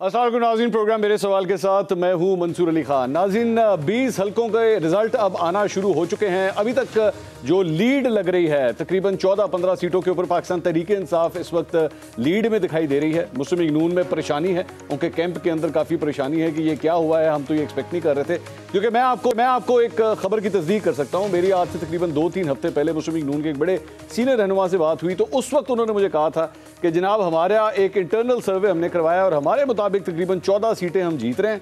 अस्सलाम नाज़रीन, प्रोग्राम मेरे सवाल के साथ मैं हूं मंसूर अली खान। नाज़रीन, 20 हलकों के रिजल्ट अब आना शुरू हो चुके हैं। अभी तक जो लीड लग रही है तकरीबन 14-15 सीटों के ऊपर पाकिस्तान तहरीक इंसाफ इस वक्त लीड में दिखाई दे रही है। मुस्लिम लीग नून में परेशानी है, उनके कैंप के अंदर काफ़ी परेशानी है कि ये क्या हुआ है, हम तो ये एक्सपेक्ट नहीं कर रहे थे। क्योंकि मैं आपको एक खबर की तस्दीक कर सकता हूँ। मेरी आज से तकरीबन 2-3 हफ्ते पहले मुस्लिम लीग नून के एक बड़े सीनियर रहनुमा से बात हुई, तो उस वक्त उन्होंने मुझे कहा था कि जनाब हमारा एक इंटरनल सर्वे हमने करवाया और हमारे मुताबिक तकरीबन 14 सीटें हम जीत रहे हैं,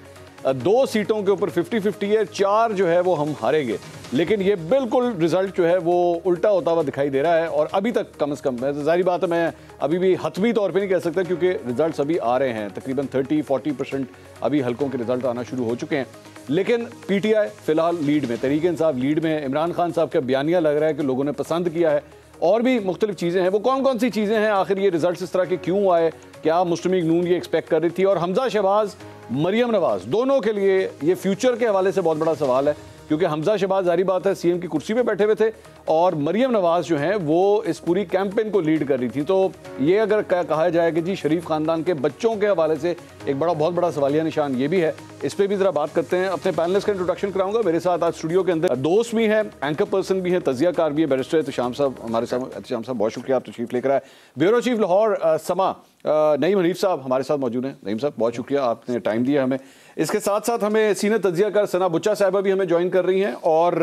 2 सीटों के ऊपर 50-50 है, 4 जो है वो हम हारेंगे। लेकिन ये बिल्कुल रिजल्ट जो है वो उल्टा होता हुआ दिखाई दे रहा है। और अभी तक कम से कम, जाहिर बात है मैं अभी भी हतमी तौर पे नहीं कह सकता क्योंकि रिजल्ट अभी आ रहे हैं, तकरीबन 30-40% अभी हलकों के रिजल्ट आना शुरू हो चुके हैं। लेकिन PTI फिलहाल लीड में, तहरीक इंसाफ लीड में है। इमरान खान साहब का बयानिया लग रहा है कि लोगों ने पसंद किया है। और भी मुख्तलिफ चीज़ें हैं, वो कौन कौन सी चीज़ें हैं, आखिर ये रिजल्ट इस तरह के क्यों आए, क्या मुस्लिम लीग नून ये एक्सपेक्ट कर रही थी। और हमजा शहबाज, मरियम नवाज, दोनों के लिए ये फ्यूचर के हवाले से बहुत बड़ा सवाल है क्योंकि हमजा शहबाज जारी बात है CM की कुर्सी पे बैठे हुए थे और मरियम नवाज जो हैं वो इस पूरी कैंपेन को लीड कर रही थी। तो ये अगर कहा जाए कि जी शरीफ खानदान के बच्चों के हवाले से एक बहुत बड़ा सवालिया निशान ये भी है, इस पर भी जरा बात करते हैं। अपने पैनलिस्ट का इंट्रोडक्शन कराऊंगा। मेरे साथ आज स्टूडियो के अंदर दोस्त भी हैं, एंकर पर्सन भी हैं, तजियाकार भी है, बैरिस्टर एहतशाम साहब हमारे साथ। एहतशाम साहब बहुत शुक्रिया, आप तशरीफ लेकर आए। ब्यूरो चीफ लाहौर समा नईम हनीफ साहब हमारे साथ मौजूद हैं। नईम साहब बहुत शुक्रिया, आपने टाइम दिया हमें। इसके साथ साथ हमें सीनियर तजियाकार सना बुच्चा साहिबा भी हमें ज्वाइन कर रही हैं और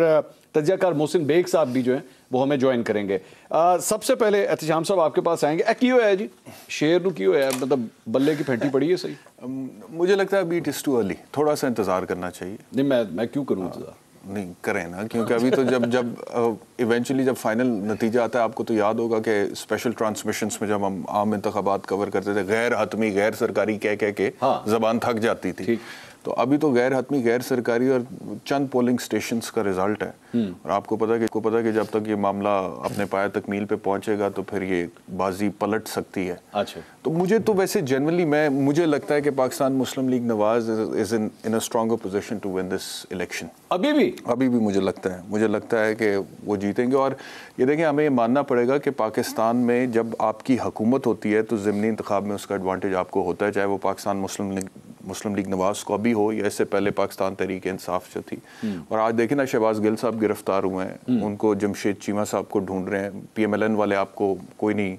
तजियाकार मोहसिन बेग साहब भी जो हैं वो हमें ज्वाइन करेंगे। सबसे पहले एहतशाम साहब आपके पास आएंगे। क्यों है जी शेर नु क्यों है, मतलब बल्ले की फेंटी पड़ी है सही? मुझे लगता है अभी इट इज़ टू अर्ली, थोड़ा सा इंतज़ार करना चाहिए। नहीं मैं क्यों करूँ इंतज़ार? नहीं करें ना, क्योंकि अभी तो जब इवेंचुअली जब फाइनल नतीजा आता है, आपको तो याद होगा कि स्पेशल ट्रांसमिशंस में जब हम आम इंतखाबात कवर करते थे, गैर हतमी गैर सरकारी कह के ज़बान थक जाती थी। तो अभी तो गैर हतमी गैर सरकारी और चंद पोलिंग स्टेशंस का रिजल्ट है। और आपको पता है कि जब तक ये मामला अपने पाया तकमील पे पहुंचेगा तो फिर ये बाजी पलट सकती है। अच्छा, तो मुझे तो वैसे जनरली मुझे लगता है कि Pakistan Muslim League Nawaz is in a stronger position to win this election. अभी भी मुझे लगता है कि वो जीतेंगे। और ये देखें, हमें ये मानना पड़ेगा कि पाकिस्तान में जब आपकी हुकूमत होती है तो ज़िमनी इंतखाब में उसका एडवांटेज आपको होता है, चाहे वो पाकिस्तान मुस्लिम लीग नवाज को अभी हो या इससे पहले पाकिस्तान तहरीक इंसाफ जो थी। और आज देखें ना, शहबाज गिल साहब गिरफ्तार हुए हैं, उनको जमशेद चीमा साहब को ढूंढ रहे हैं, PMLN वाले आपको कोई नहीं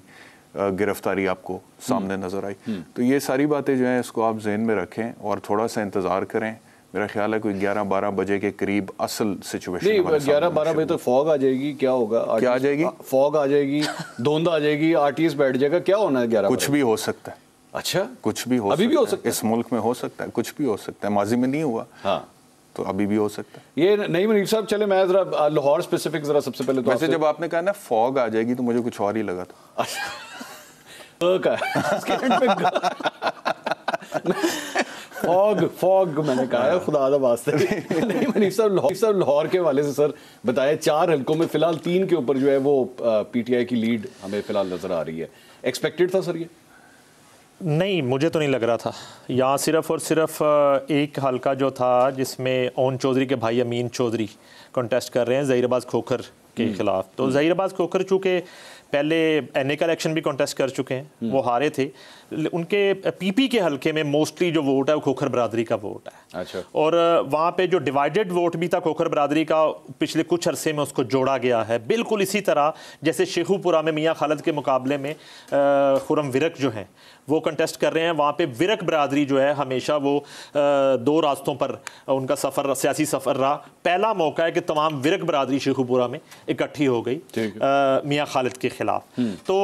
गिरफ्तारी आपको सामने नजर आई। तो ये सारी बातें जो हैं इसको आप जहन में रखें और थोड़ा सा इंतज़ार करें। मेरा ख्याल है कोई 11-12 बजे के करीब असल सिचुएशन। नहीं, 11-12 बजे तो फॉग आ जाएगी, क्या होगा? क्या आ जाएगी? फॉग आ जाएगी, धुंध आ जाएगी, RTS बैठ जाएगा, क्या होना है 11? कुछ भी हो सकता है। अच्छा, कुछ भी हो अभी भी हो सकता है? इस मुल्क में हो सकता है, कुछ भी हो सकता है। माजी में नहीं हुआ, हाँ, तो अभी भी हो सकता है। ये नहीं मनीष साहब, चले मैं जरा लाहौर स्पेसिफिक जरा सबसे पहले तो वैसे जब आपने कहा ना फॉग आ जाएगी तो मुझे कुछ और ही लगा था। फॉग मैंने कहा है, खुदा दा वास्ते। नहीं मनीष साहब लाहौर के वाले से सर बताए, 4 हलकों में फिलहाल 3 के ऊपर जो है वो PTI की लीड हमें फिलहाल नजर आ रही है। एक्सपेक्टेड था सर ये? नहीं, मुझे तो नहीं लग रहा था। यहाँ सिर्फ और सिर्फ एक हलका जो था जिसमें ओन चौधरी के भाई अमीन चौधरी कंटेस्ट कर रहे हैं ज़हीराबाद खोखर के खिलाफ। तो ज़हीराबाद खोखर चूँकि पहले NA का इलेक्शन भी कंटेस्ट कर चुके हैं, वो हारे थे। उनके PP के हलके में मोस्टली जो वोट है वो खोखर बरादरी का वोट है। अच्छा। और वहाँ पे जो डिवाइडेड वोट भी था खोखर बरादरी का, पिछले कुछ अरसे में उसको जोड़ा गया है। बिल्कुल इसी तरह जैसे शेखुपुरा में मियाँ खालिद के मुकाबले में खुरम विरक जो हैं वो कंटेस्ट कर रहे हैं। वहाँ पे विरक बरादरी जो है हमेशा वो 2 रास्तों पर उनका सफ़र, सियासी सफ़र रहा। पहला मौका है कि तमाम विरक बरादरी शेखुपुरा में इकट्ठी हो गई मियाँ खालिद के खिलाफ। तो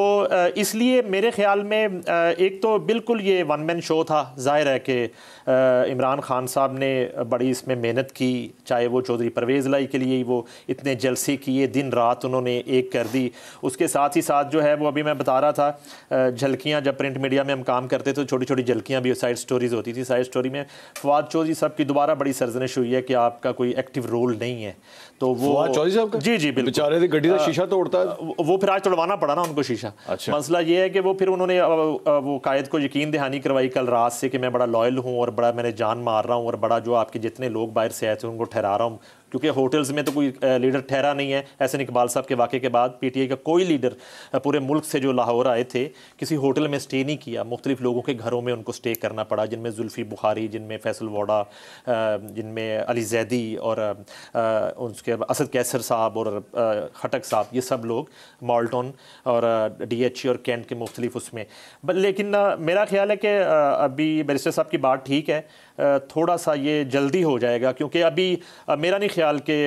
इसलिए मेरे ख्याल में एक तो बिल्कुल ये वन मैन शो था। जाहिर है कि इमरान खान साहब ने बड़ी इसमें मेहनत की, चाहे वो चौधरी परवेज़ लाई के लिए वो इतने जलसे किए, दिन रात उन्होंने एक कर दी। उसके साथ ही साथ जो है वो अभी मैं बता रहा था, झलकियाँ जब प्रिंट मीडिया में हम काम करते थे, छोटी छोटी झलकियाँ भी साइड स्टोरीज होती थी। साइड स्टोरी में फवाद चौधरी साहब की दोबारा बड़ी सरजनिश हुई है कि आपका कोई एक्टिव रोल नहीं है। तो वो चौधरी साहब का? जी बेचारे गड्डी का शीशा तोड़ता है, वो फिर आज तोड़वाना पड़ा ना उनको शीशा। अच्छा। मसला ये है कि वो फिर उन्होंने वो कायद को यकीन दहानी करवाई कल रात से कि मैं बड़ा लॉयल हूँ और बड़ा मैंने जान मार रहा हूँ और बड़ा जो आपके जितने लोग बाहर से आए थे उनको ठहरा रहा हूँ क्योंकि होटल्स में तो कोई लीडर ठहरा नहीं है। एहसन इकबाल साहब के वाक़े के बाद पीटीआई का कोई लीडर पूरे मुल्क से जो लाहौर आए थे किसी होटल में स्टे नहीं किया, मुख्तलिफ लोगों के घरों में उनको स्टे करना पड़ा, जिनमें जुल्फ़ी बुखारी, जिनमें फैसल वोडा, जिनमें अली जैदी और उसके असद कैसर साहब और खटक साहब, ये सब लोग मॉल्टन और डीएचई और कैंट के मुख्तलिफ उसमें। लेकिन मेरा ख्याल है कि अभी बैरिस्टर साहब की बात ठीक है, थोड़ा सा ये जल्दी हो जाएगा, क्योंकि अभी मेरा नहीं ख्याल के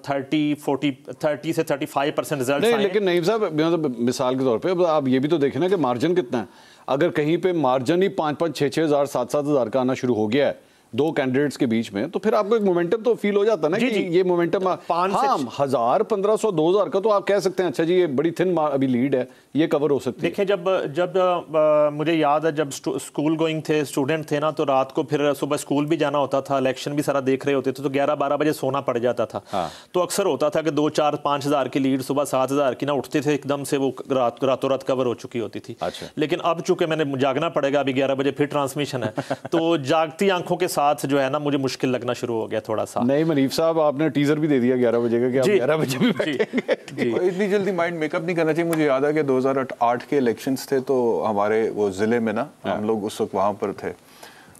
30 से 35% रिजल्ट नहीं। लेकिन नईम साहब, मतलब मिसाल के तौर पे आप ये भी तो देखें ना कि मार्जिन कितना है। अगर कहीं पे मार्जिन ही 5-5, 6-6 हज़ार, 7-7 हज़ार का आना शुरू हो गया है दो कैंडिडेट्स के बीच में, तो फिर आपको एक मोमेंटम तो फील हो जाता है ना कि ये मोमेंटम 1000, 1500, 2000 का तो आप कह सकते हैं अच्छा जी ये बड़ी थिन अभी लीड है, ये कवर हो सकती है। देखिए, जब मुझे याद है जब स्कूल गोइंग थे, स्टूडेंट थे ना, तो रात को फिर सुबह स्कूल भी जाना होता था, इलेक्शन भी सारा देख रहे होते थे, तो 11-12 बजे सोना पड़ जाता था। तो अक्सर होता था कि 2-4-5 हज़ार की लीड सुबह 7 हज़ार की ना उठते थे, एकदम से वो रातों रात कवर हो चुकी होती थी। लेकिन अब चूंकि मैंने जागना पड़ेगा, अभी 11 बजे फिर ट्रांसमिशन है, तो जागती आंखों के साथ जो है ना मुझे मुश्किल लगना शुरू हो गया थोड़ा सा। नहीं मनीफ साहब, आपने टीजर भी दे दिया 11 बजे का कि आप 11 बजे भी बैठेंगे। इतनी जल्दी माइंड मेकअप नहीं करना चाहिए। मुझे याद है कि 2008 के इलेक्शंस थे, तो हमारे वो ज़िले में ना हम लोग उस वक्त वहाँ पर थे,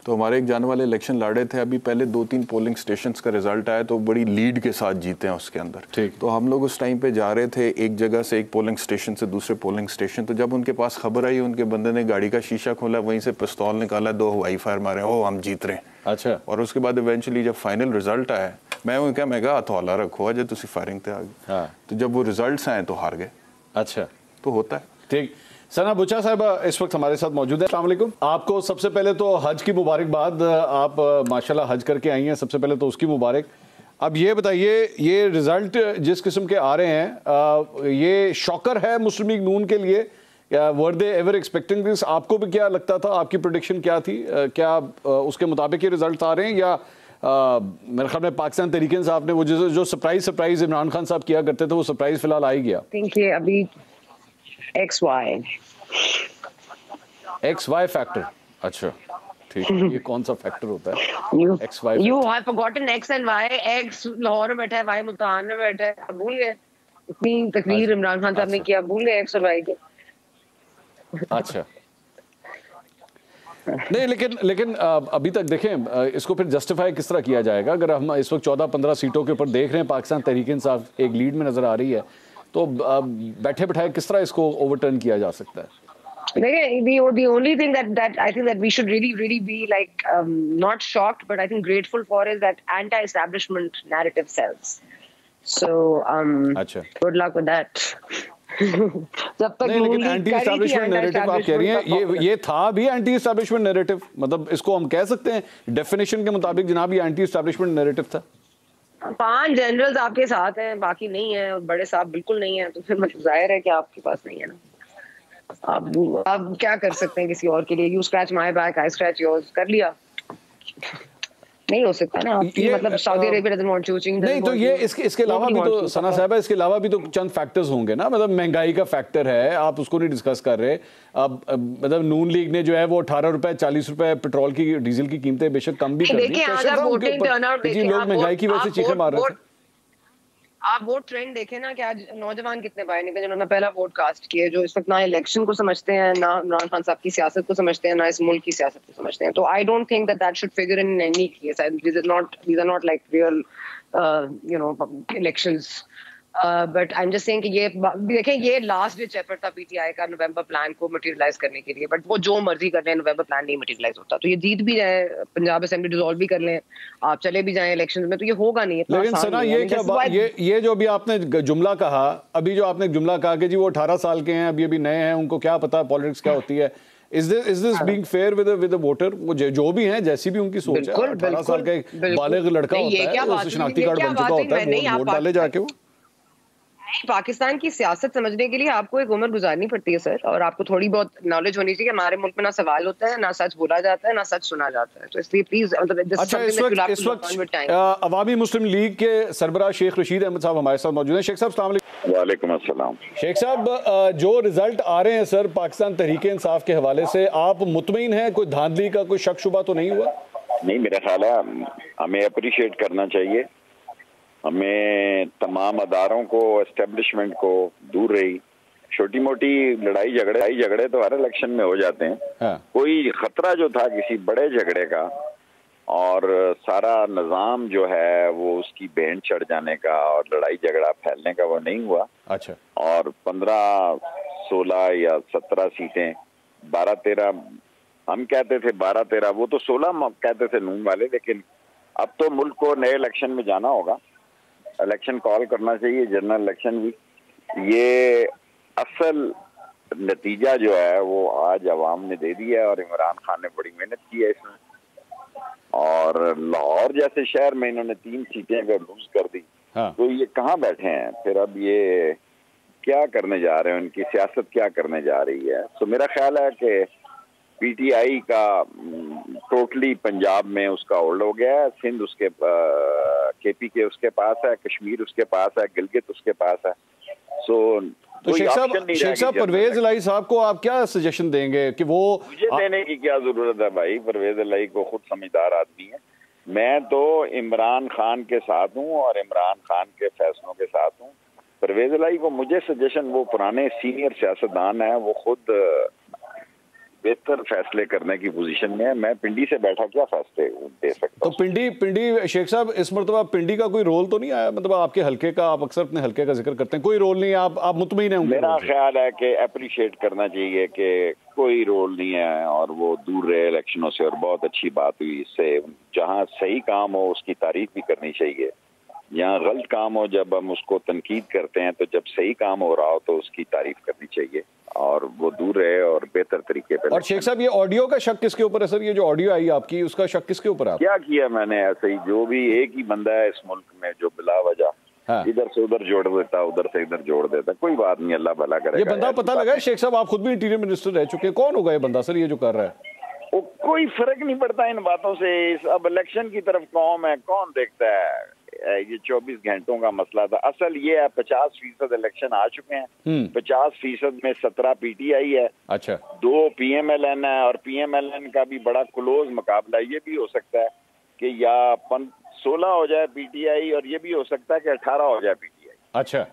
तो हमारे एक जाने वाले इलेक्शन लड़े थे। अभी पहले 2-3 पोलिंग स्टेशंस का रिजल्ट आया तो बड़ी लीड के साथ जीते हैं उसके अंदर। ठीक। तो हम लोग उस टाइम पे जा रहे थे एक जगह से एक पोलिंग स्टेशन से दूसरे पोलिंग स्टेशन, तो जब उनके पास खबर आई, उनके बंदे ने गाड़ी का शीशा खोला, वहीं से पिस्तौल निकाला, 2 हवाई फायर मारे, ओ हम जीत रहे हैं। अच्छा। और उसके बाद इवेंचुअली जब फाइनल रिजल्ट आया, मैं क्या मैं कहा हथौला रखो अजय तुसी फायरिंग थे आगे। तो जब वो रिजल्ट आए तो हार गए। अच्छा, तो होता है। ठीक। सना बुचा साहब इस वक्त हमारे साथ मौजूद है। अस्सलाम वालेकुम। आपको सबसे पहले तो हज की मुबारकबाद, आप माशाल्लाह हज करके आई हैं, सबसे पहले तो उसकी मुबारक। अब ये बताइए, ये रिजल्ट जिस किस्म के आ रहे हैं, ये शॉकर है मुस्लिम लीग नून के लिए? वर दे एवर एक्सपेक्टिंग दिस? आपको भी क्या लगता था, आपकी प्रेडिक्शन क्या थी? क्या उसके मुताबिक ये रिजल्ट आ रहे हैं, या मेरे ख्याल में पाकिस्तान तहरीक इंसाफ ने वो जो सरप्राइज इमरान खान साहब किया करते थे वो सरप्राइज फिलहाल आ ही गया? अभी XY फैक्टर। अच्छा, ठीक है। ये कौन सा फैक्टर होता है? XY। You have forgotten X and Y. X Lahore में बैठा है, Y मुल्तान में बैठा है, भूल गए? इतनी तकरीर इमरान खान साहब ने किया, भूल गए X और Y के? अच्छा। नहीं, लेकिन अभी तक देखें, इसको फिर जस्टिफाई किस तरह किया जाएगा? अगर हम इस वक्त 14-15 सीटों के ऊपर देख रहे हैं, पाकिस्तान तहरीक इंसाफ एक लीड में नजर आ रही है, तो बैठे बैठाए किस तरह इसको ओवरटर्न किया जा सकता है? The only thing that I think that we should really be like not shocked, but I think grateful for is that anti-establishment narrative sells. So good luck with that. जब तक नहीं, लेकिन एंटी एस्टैब्लिशमेंट नैरेटिव आप कह रही हैं, ये था भी एंटी एस्टैब्लिशमेंट नैरेटिव, मतलब इसको हम कह सकते हैं डेफिनेशन के मुताबिक जनाब ये एंटी एस्टैब्लिशमेंट नैरेटिव था। 5 जनरल्स आपके साथ हैं, बाकी नहीं है, और बड़े साहब बिल्कुल नहीं है, तो फिर मतलब जाहिर है कि आपके पास नहीं है ना। आप क्या कर सकते हैं किसी और के लिए? You scratch my back, I scratch yours, कर लिया। नहीं हो सकता ना, मतलब सऊदी अरेबिया डजंट वांट चूचिंग। नहीं, तो ये इसके अलावा भी तो सना साहब, इसके अलावा भी तो चंद फैक्टर्स होंगे ना, मतलब महंगाई का फैक्टर है, आप उसको नहीं डिस्कस कर रहे। अब मतलब नून लीग ने जो है वो 18 रुपए 40 रुपए पेट्रोल की, डीजल की कीमतें बेशक कम भी कर दी, लोग महंगाई की वजह से चीखें मार रहे थे। आप वोट ट्रेंड देखें ना कि आज नौजवान कितने बाहर निकले जिन्होंने पहला वोट कास्ट किए, जो इस वक्त ना इलेक्शन को समझते हैं, ना इमरान खान साहब की सियासत को समझते हैं, ना इस मुल्क की सियासत को समझते हैं। तो I don't think that should figure in any case. these are not like real elections. But I am just saying कि ये देखें, ये लास्ट डिच एफर्ट था पीटीआई का नवंबर प्लान को मटेरियलाइज करने के लिए, बट वो जो मर्जी कर लें, नवंबर प्लान नहीं मटेरियलाइज होता। तो ये जीत भी जाए, पंजाब असेंबली डिसॉल्व भी कर लें, आप चले भी जाएं इलेक्शंस में, तो ये होगा नहीं। लेकिन सना, ये क्या बात, ये जो अभी आपने जुमला कहा, अभी जो आपने जुमला कहा कि जी वो 18 साल के हैं, अभी नए हैं, उनको क्या पता पॉलिटिक्स क्या होती है, Is this being fair with the voter? वो जो भी हैं, जैसी भी उनकी सोच है, 18 साल का एक बालिग लड़का होता है, वो शनाख्ती कार्ड बन चुका होता है, वोट डाले जाके वो। पाकिस्तान की सियासत समझने के लिए आपको एक उम्र गुजारनी पड़ती है सर, और आपको थोड़ी बहुत नॉलेज होनी चाहिए। हमारे मुल्क में ना सवाल होता है, ना सच बोला जाता है, ना सच सुना जाता है, तो इसलिए प्लीज। अच्छा, इस वक्त अवामी मुस्लिम लीग के सरबराह शेख रशीद अहमद साहब हमारे साथ मौजूद हैं। शेख साहब, अस्सलाम वालेकुम। वालेकुम अस्सलाम। शेख साहब, जो रिजल्ट आ रहे हैं सर पाकिस्तान तहरीक इंसाफ के हवाले से, आप मुतमईन हैं? कोई धांधली का कोई शक शुबा तो नहीं हुआ? नहीं, मेरा ख्याल है हमें अप्रिशिएट करना चाहिए हमें तमाम अदारों को, एस्टेब्लिशमेंट को दूर रही। छोटी मोटी लड़ाई झगड़े तो हर इलेक्शन में हो जाते हैं। हाँ। कोई खतरा जो था किसी बड़े झगड़े का और सारा निज़ाम जो है वो उसकी बैंड चढ़ जाने का और लड़ाई झगड़ा फैलने का, वो नहीं हुआ। अच्छा। और 15, 16 या 17 सीटें, 12-13 हम कहते थे, 12-13 वो तो 16 कहते थे नून वाले, लेकिन अब तो मुल्क को नए इलेक्शन में जाना होगा, इलेक्शन कॉल करना चाहिए, जनरल इलेक्शन भी। ये असल नतीजा जो है वो आज अवाम ने दे दिया है और इमरान खान ने बड़ी मेहनत की है इसमें। और लाहौर जैसे शहर में इन्होंने 3 सीटें अगर लूज कर दी, हाँ। तो ये कहाँ बैठे हैं फिर? अब ये क्या करने जा रहे हैं, उनकी सियासत क्या करने जा रही है? तो मेरा ख्याल है कि पीटीआई का टोटली पंजाब में उसका होल्ड हो गया है। सिंध उसके केपी उसके पास है, कश्मीर उसके पास है, गिलगित उसके पास है। तो शेख साहब परवेज इलाही साहब को आप क्या सजेशन देंगे कि वो? मुझे देने की क्या जरूरत है भाई, परवेज इलाही को खुद समझदार आदमी है। मैं तो इमरान खान के साथ हूँ और इमरान खान के फैसलों के साथ हूँ। परवेज इलाही को मुझे सजेशन, वो पुराने सीनियर सियासतदान है, वो खुद बेहतर फैसले करने की पोजीशन में है। मैं पिंडी से बैठा क्या फैसले दे सकता हूं? तो पिंडी शेख साहब, इस मरतबा पिंडी का कोई रोल तो नहीं आया? मतलब आपके हल्के का, आप अक्सर अपने हल्के का जिक्र करते हैं, कोई रोल नहीं है, आप मुतमईन हैं? मेरा ख्याल है कि अप्रिशिएट करना चाहिए कि कोई रोल नहीं है और वो दूर रहे इलेक्शनों से, और बहुत अच्छी बात हुई इससे। जहाँ सही काम हो उसकी तारीफ भी करनी चाहिए, यहाँ गलत काम हो जब हम उसको तनकीद करते हैं, तो जब सही काम हो रहा हो तो उसकी तारीफ करनी चाहिए और वो दूर रहे और बेहतर तरीके पे। और शेख साहब, ये ऑडियो का शक किसके ऊपर है सर? ये जो ऑडियो आई आपकी, उसका शक किसके ऊपर है? क्या किया मैंने? ऐसे ही जो भी एक ही बंदा है इस मुल्क में जो बिला वजह हाँ। इधर से उधर जोड़ देता, उधर से इधर जोड़ देता। कोई बात नहीं, अल्लाह भला करेगा। ये बंदा पता लगा है शेख साहब? आप खुद भी इंटीरियर मिनिस्टर रह चुके हैं, कौन होगा ये बंदा सर, ये जो कर रहा है? वो कोई फर्क नहीं पड़ता इन बातों से। अब इलेक्शन की तरफ कौम है, कौन देखता है? ये 24 घंटों का मसला था। असल ये है 50% इलेक्शन आ चुके हैं, 50% में 17 पीटीआई है, अच्छा 2 पीएमएलएन है, और पीएमएलएन का भी बड़ा क्लोज मुकाबला। ये भी हो सकता है कि या 16 हो जाए पीटीआई, और ये भी हो सकता है कि 18 हो जाए पीटीआई। अच्छा,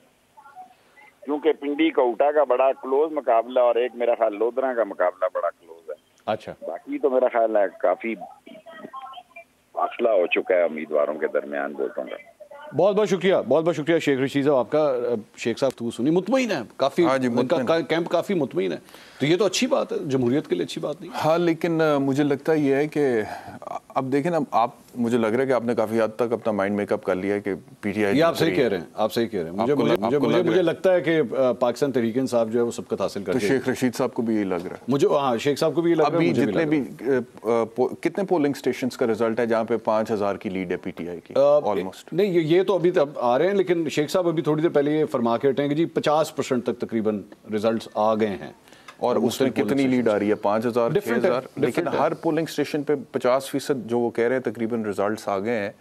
क्योंकि पिंडी कोटा का बड़ा क्लोज मुकाबला और एक मेरा ख्याल लोधरा का मुकाबला बड़ा क्लोज है। अच्छा, बाकी तो मेरा ख्याल है काफी फासला हो चुका है उम्मीदवारों के दरमियान वोटों का। बहुत बहुत शुक्रिया शेख रशीद साहब आपका। शेख साहब तो सुनी मुतमईन है काफ़ी, उनका कैंप काफ़ी मुतमईन है, तो ये तो अच्छी बात है, जमहूरियत के लिए अच्छी बात नहीं। हाँ, लेकिन मुझे लगता है ये है कि अब देखें ना, आप, मुझे लग रहा है कि आपने काफ़ी हद तक अपना माइंड मेकअप कर लिया है कि पीटीआई। आप सही कह रहे हैं, आप सही कह रहे हैं। मुझे लगता है कि पाकिस्तान तहरीक इंसाफ जो है वो सबकत हासिल कर, तो शेख रशीद साहब को भी यही लग रहा है। मुझे, हाँ, शेख साहब को भी ये लग रहा है। जितने भी कितने पोलिंग स्टेशन का रिजल्ट है जहाँ पे 5000 की लीड है पीटीआई की ऑलमोस्ट? नहीं, ये तो अभी तक आ रहे हैं, लेकिन शेख साहब अभी थोड़ी देर पहले ये फरमा के हटे हैं कि जी 50% तक तकरीबन रिजल्ट्स आ गए हैं। और उसमें कितनी लीड आ रही है? 5000, 6000। लेकिन हर पोलिंग स्टेशन पे 50% जो वो कह रहे हैं तकरीबन रिजल्ट्स आ गए हैं,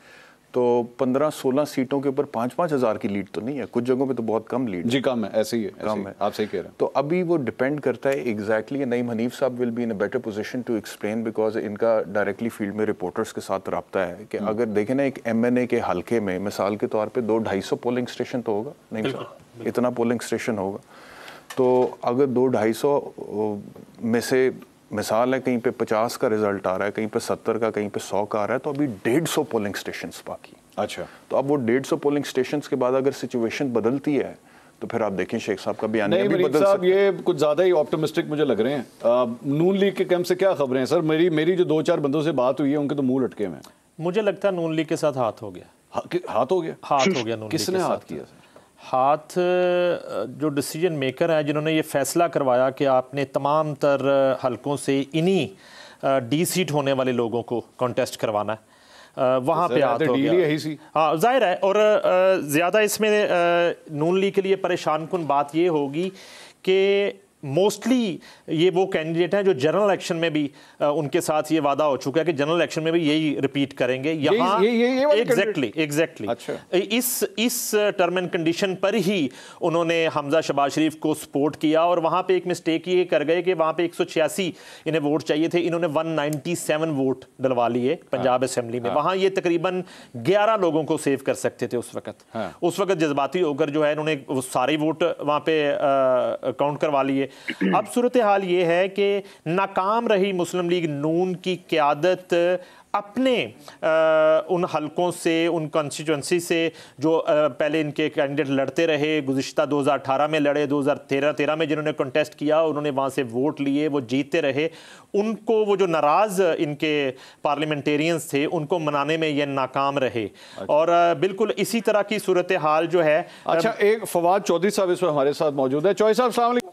तो 15-16 सीटों के ऊपर 5-5 हज़ार की लीड तो नहीं है, कुछ जगहों पे तो बहुत कम लीड। जी कम है, ऐसे ही है, कम है, आप सही कह रहे हैं। तो अभी वो डिपेंड करता है एग्जैक्टली। नईम हनीफ साहब will be in a better position to explain, because इनका डायरेक्टली फील्ड में रिपोर्टर्स के साथ रब्ता है कि अगर देखें ना, एक MNA के हल्के में मिसाल के तौर पर 200-250 पोलिंग स्टेशन तो होगा, नहीं इतना पोलिंग स्टेशन होगा, तो अगर 200-250 में से मिसाल है कहीं पे 50 का रिजल्ट आ रहा है, कहीं पे 70 का, कहीं पे 100 का आ रहा है, तो अभी 150 पोलिंग स्टेशंस बाकी। अच्छा, तो अब वो 150 पोलिंग स्टेशंस के बाद अगर सिचुएशन बदलती है तो फिर आप देखें शेख साहब का बयान भी बदल सकता है। ये कुछ ज़्यादा ही ऑप्टिमिस्टिक मुझे लग रहे हैं। नून लीग के कैंप से क्या खबरें हैं सर? मेरी जो 2-4 बंदों से बात हुई है उनके तो मुंह लटके हुए हैं। मुझे लगता है नून लीग के साथ हाथ हो गया। हाथ हो गया? नून किसने हाथ किया सर? हाथ जो डिसीजन मेकर है, जिन्होंने ये फैसला करवाया कि आपने तमाम तर हलकों से इन्हीं डी सीट होने वाले लोगों को कॉन्टेस्ट करवाना है, वहाँ पे हाथ हो गया। हाँ, जाहिर है। और ज़्यादा इसमें नून लीग के लिए परेशान कुन बात ये होगी कि मोस्टली ये वो कैंडिडेट हैं जो जनरल इलेक्शन में भी उनके साथ ये वादा हो चुका है कि जनरल इलेक्शन में भी यही रिपीट करेंगे। यहाँ एग्जैक्टली अच्छा। इस टर्म एंड कंडीशन पर ही उन्होंने हमजा शहबाज शरीफ को सपोर्ट किया, और वहाँ पे एक मिस्टेक ये कर गए कि वहाँ पे 186 इन्हें वोट चाहिए थे, इन्होंने 197 वोट डलवा लिए पंजाब असेंबली में। वहाँ ये तकरीबन 11 लोगों को सेव कर सकते थे उस वक्त। उस वक्त जज्बाती होकर जो है इन्होंने वो सारे वोट वहाँ पे काउंट करवा लिए। अब सूरत हाल ये है कि नाकाम रही मुस्लिम लीग नून की क़यादत अपने उन हलकों से, उन कॉन्स्टिट्यूंसी से जो पहले इनके कैंडिडेट लड़ते रहे, गुज़िश्ता 2018 में लड़े, 2013 में जिन्होंने कॉन्टेस्ट किया उन्होंने वहाँ से वोट लिए, वो जीतते रहे, उनको वो जो नाराज़ इनके पार्लियामेंटेरियंस थे उनको मनाने में ये नाकाम रहे। अच्छा। और बिल्कुल इसी तरह की सूरत हाल जो है। अच्छा, एक फवाद चौधरी साहब इस वक्त हमारे साथ मौजूद है। चौधरी साहब अस्सलाम वालेकुम।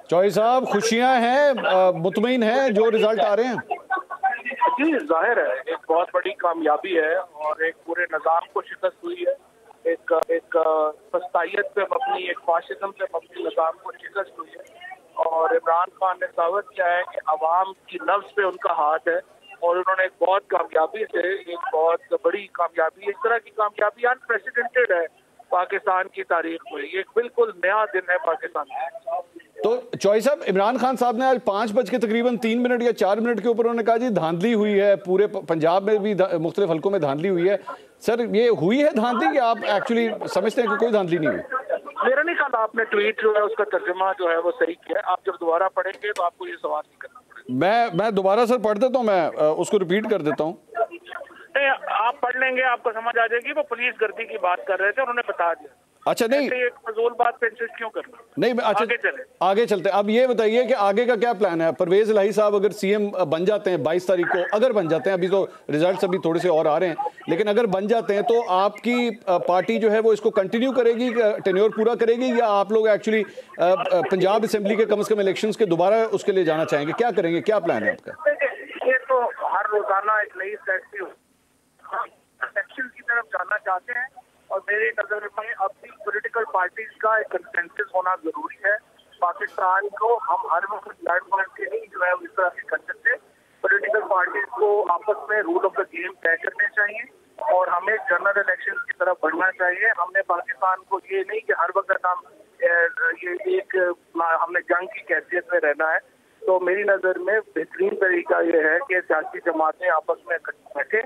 चौधरी साहब, खुशियाँ हैं, मुतमईन हैं जो रिजल्ट आ रहे हैं? जी, जाहिर है एक बहुत बड़ी कामयाबी है और एक पूरे निज़ाम को शिकस्त हुई है, एक फस्तायत पे मबनी, एक फाशिज्म पे मबनी निज़ाम को शिकस्त हुई है। और इमरान खान ने साबित किया है कि अवाम की नफ्स पे उनका हाथ है और उन्होंने एक बहुत कामयाबी से, एक बहुत बड़ी कामयाबी, इस तरह की कामयाबी अनप्रेसिडेंटेड है पाकिस्तान की तारीख में। ये एक बिल्कुल नया दिन है पाकिस्तान में। तो चौधरी साहब, इमरान खान साहब ने आज 5 बज के तकरीबन 3 मिनट या 4 मिनट के ऊपर उन्होंने कहा जी धांधली हुई है, पूरे पंजाब में भी मुख्तलिफ हल्कों में धांधली हुई है। सर, ये हुई है धांधली या आप एक्चुअली समझते हैं कि कोई धांधली नहीं हुई? मेरा नहीं ख्याल, आपने ट्वीट जो है उसका तर्जुमा जो है वो सही किया है। आप जब दोबारा पढ़ेंगे तो आपको ये सवाल नहीं करना पड़ेगा। मैं दोबारा सर पढ़ देता हूँ, मैं उसको रिपीट कर देता हूँ। आप पढ़ लेंगे, आपको समझ आ जाएगी। वो पुलिस गर्दी की बात कर रहे थे, उन्होंने बता दिया। अच्छा, नहीं एक फजूल बात पे इंसिस्ट क्यों करना? नहीं, अच्छा आगे चलते। अब ये बताइए कि आगे का क्या प्लान है? परवेज इलाही साहब अगर सीएम बन जाते हैं 22 तारीख को, अगर बन जाते हैं, अभी तो रिजल्ट्स अभी थोड़े से और आ रहे हैं, लेकिन अगर बन जाते हैं तो आपकी पार्टी जो है वो इसको कंटिन्यू करेगी, टेन्योर पूरा करेगी, या आप लोग एक्चुअली पंजाब असेंबली के कम से कम इलेक्शंस के दोबारा उसके लिए जाना चाहेंगे? क्या करेंगे, क्या प्लान है आपका? ये तो हर रोजाना एक नई इलेक्शन की तरफ जाना चाहते हैं और मेरी नजर में अब भी पॉलिटिकल पार्टीज का एक कंसेंसस होना जरूरी है। पाकिस्तान को हम हर वक्त लड़ मर के नहीं जो है इस तरह से कर सकते। पॉलिटिकल पार्टीज को आपस में रूल ऑफ द गेम तय करने चाहिए और हमें जनरल इलेक्शन की तरफ बढ़ना चाहिए। हमने पाकिस्तान को ये नहीं कि हर वक्त हम ये एक हमने जंग की कैफियत में रहना है। तो मेरी नजर में बेहतरीन तरीका ये है कि सियासी जमातें आपस में बैठे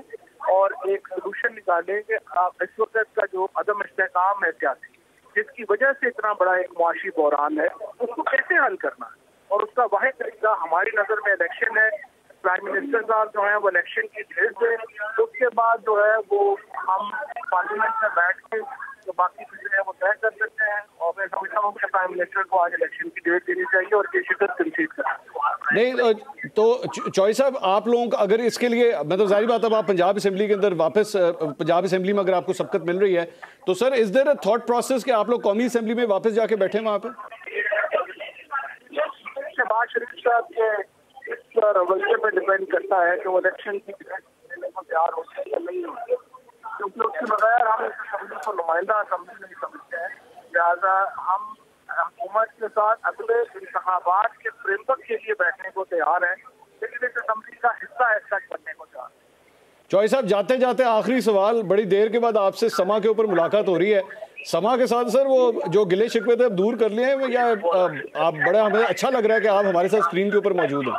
और एक सोल्यूशन निकालें कि इस वक्त का जो अदम इस्तेहकाम है सियासी, जिसकी वजह से इतना बड़ा एक मुआशी बहरान है, उसको कैसे हल करना है। और उसका वाहिद तरीका हमारी नजर में इलेक्शन है। प्राइम मिनिस्टर साहब जो है वो इलेक्शन की डेट दें, उसके बाद जो है वो हम पार्लियामेंट में बैठ के जो बाकी चीजें हैं वो तय कर सकते हैं। और मैं समझता हूँ कि प्राइम मिनिस्टर को आज इलेक्शन की डेट देनी चाहिए और ये शिकस्त कंसीड करना नहीं। तो चौधरी साहब, आप लोगों का अगर इसके लिए, मतलब जाहिर बात, अब आप पंजाब असेंबली के अंदर वापस, पंजाब असेंबली में अगर आपको सबकत मिल रही है तो sir is there a thought process कि आप लोग कौमी असेंबली में वापस जाके बैठे वहां पे? शहबाज शरीफ साहब के इस रवैये पर डिपेंड करता है कि वो इलेक्शन की देने को तैयार होते हैं या नहीं होते, क्योंकि उसके बगैर हम इस असेंबली को नुमाइंदा असेंबली नहीं समझते हैं। लिहाजा हम हुकूमत के साथ अगले इंतखाबात के फ्रेमवर्क के लिए बैठने को तैयार हैं, लेकिन इस असेंबली का हिस्सा ऐसा बनने को तैयार है। चौधरी साहब, जाते जाते आखिरी सवाल, बड़ी देर के बाद आपसे समा के ऊपर मुलाकात हो रही है। समा के साथ सर वो जो गिले शिकवे थे अब दूर कर लिए हैं, या आप बड़ा, हमें अच्छा लग रहा है कि आप हमारे साथ स्क्रीन के ऊपर मौजूद हैं?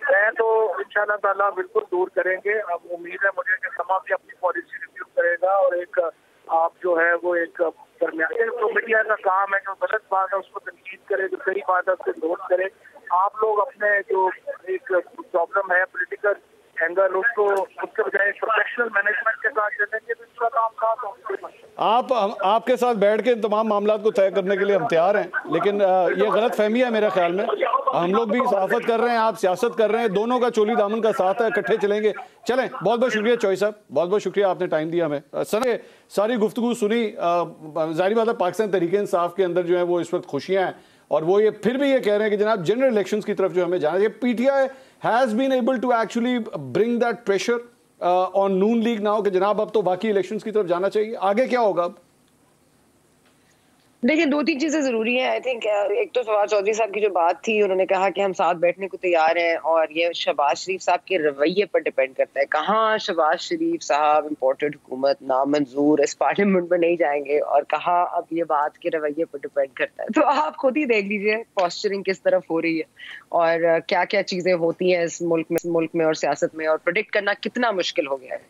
मैं तो इंशाअल्लाह ताला बिल्कुल दूर करेंगे। अब उम्मीद है मुझे कि समा भी अपनी पॉलिसी रिव्यू करेगा और एक आप जो है वो एक दरमियानी, तो मीडिया का काम है जो गलत बात है उसको तनकीद करे, जो सही बात है उसको नोट करे। आप लोग अपने जो एक प्रॉब्लम है पॉलिटिकल एंगल, उसको उसके बजाय प्रोफेशनल मैनेजमेंट के साथ चलेंगे तो इसका काम साथ होगा। आप आपके साथ बैठ के तमाम मामला को तय करने के लिए हम तैयार हैं, लेकिन ये गलत फहमी है मेरे ख्याल में। हम लोग भी सहाफत कर रहे हैं, आप सियासत कर रहे हैं, दोनों का चोली दामन का साथ है, इकट्ठे चलेंगे। चलें, बहुत बहुत शुक्रिया चौधरी साहब, बहुत बहुत शुक्रिया, आपने टाइम दिया हमें। सर, सारी गुफ्तगू सुनी। जाहिर बात है पाकिस्तान तहरीक इंसाफ के अंदर जो है वो इस वक्त खुशियाँ हैं और वो ये फिर भी ये कह रहे हैं कि जनाब जनरल इलेक्शंस की तरफ जो हमें जाना चाहिए। PTI has been able to actually bring that pressure on Noon League now कि जनाब अब तो बाकी इलेक्शंस की तरफ जाना चाहिए। आगे क्या होगा अब? देखिए, 2-3 चीज़ें ज़रूरी हैं। आई थिंक एक तो फवाद चौधरी साहब की जो बात थी, उन्होंने कहा कि हम साथ बैठने को तैयार हैं, और ये शहबाज शरीफ साहब के रवैये पर डिपेंड करता है। कहाँ शहबाज शरीफ साहब इम्पोर्टेड हुकूमत नामंजूर इस पार्लियामेंट में नहीं जाएंगे, और कहाँ अब ये बात के रवैये पर डिपेंड करता है। तो आप खुद ही देख लीजिए पॉस्चरिंग किस तरफ हो रही है, और क्या-क्या चीज़ें होती हैं इस मुल्क में और सियासत में, और प्रेडिक्ट करना कितना मुश्किल हो गया है।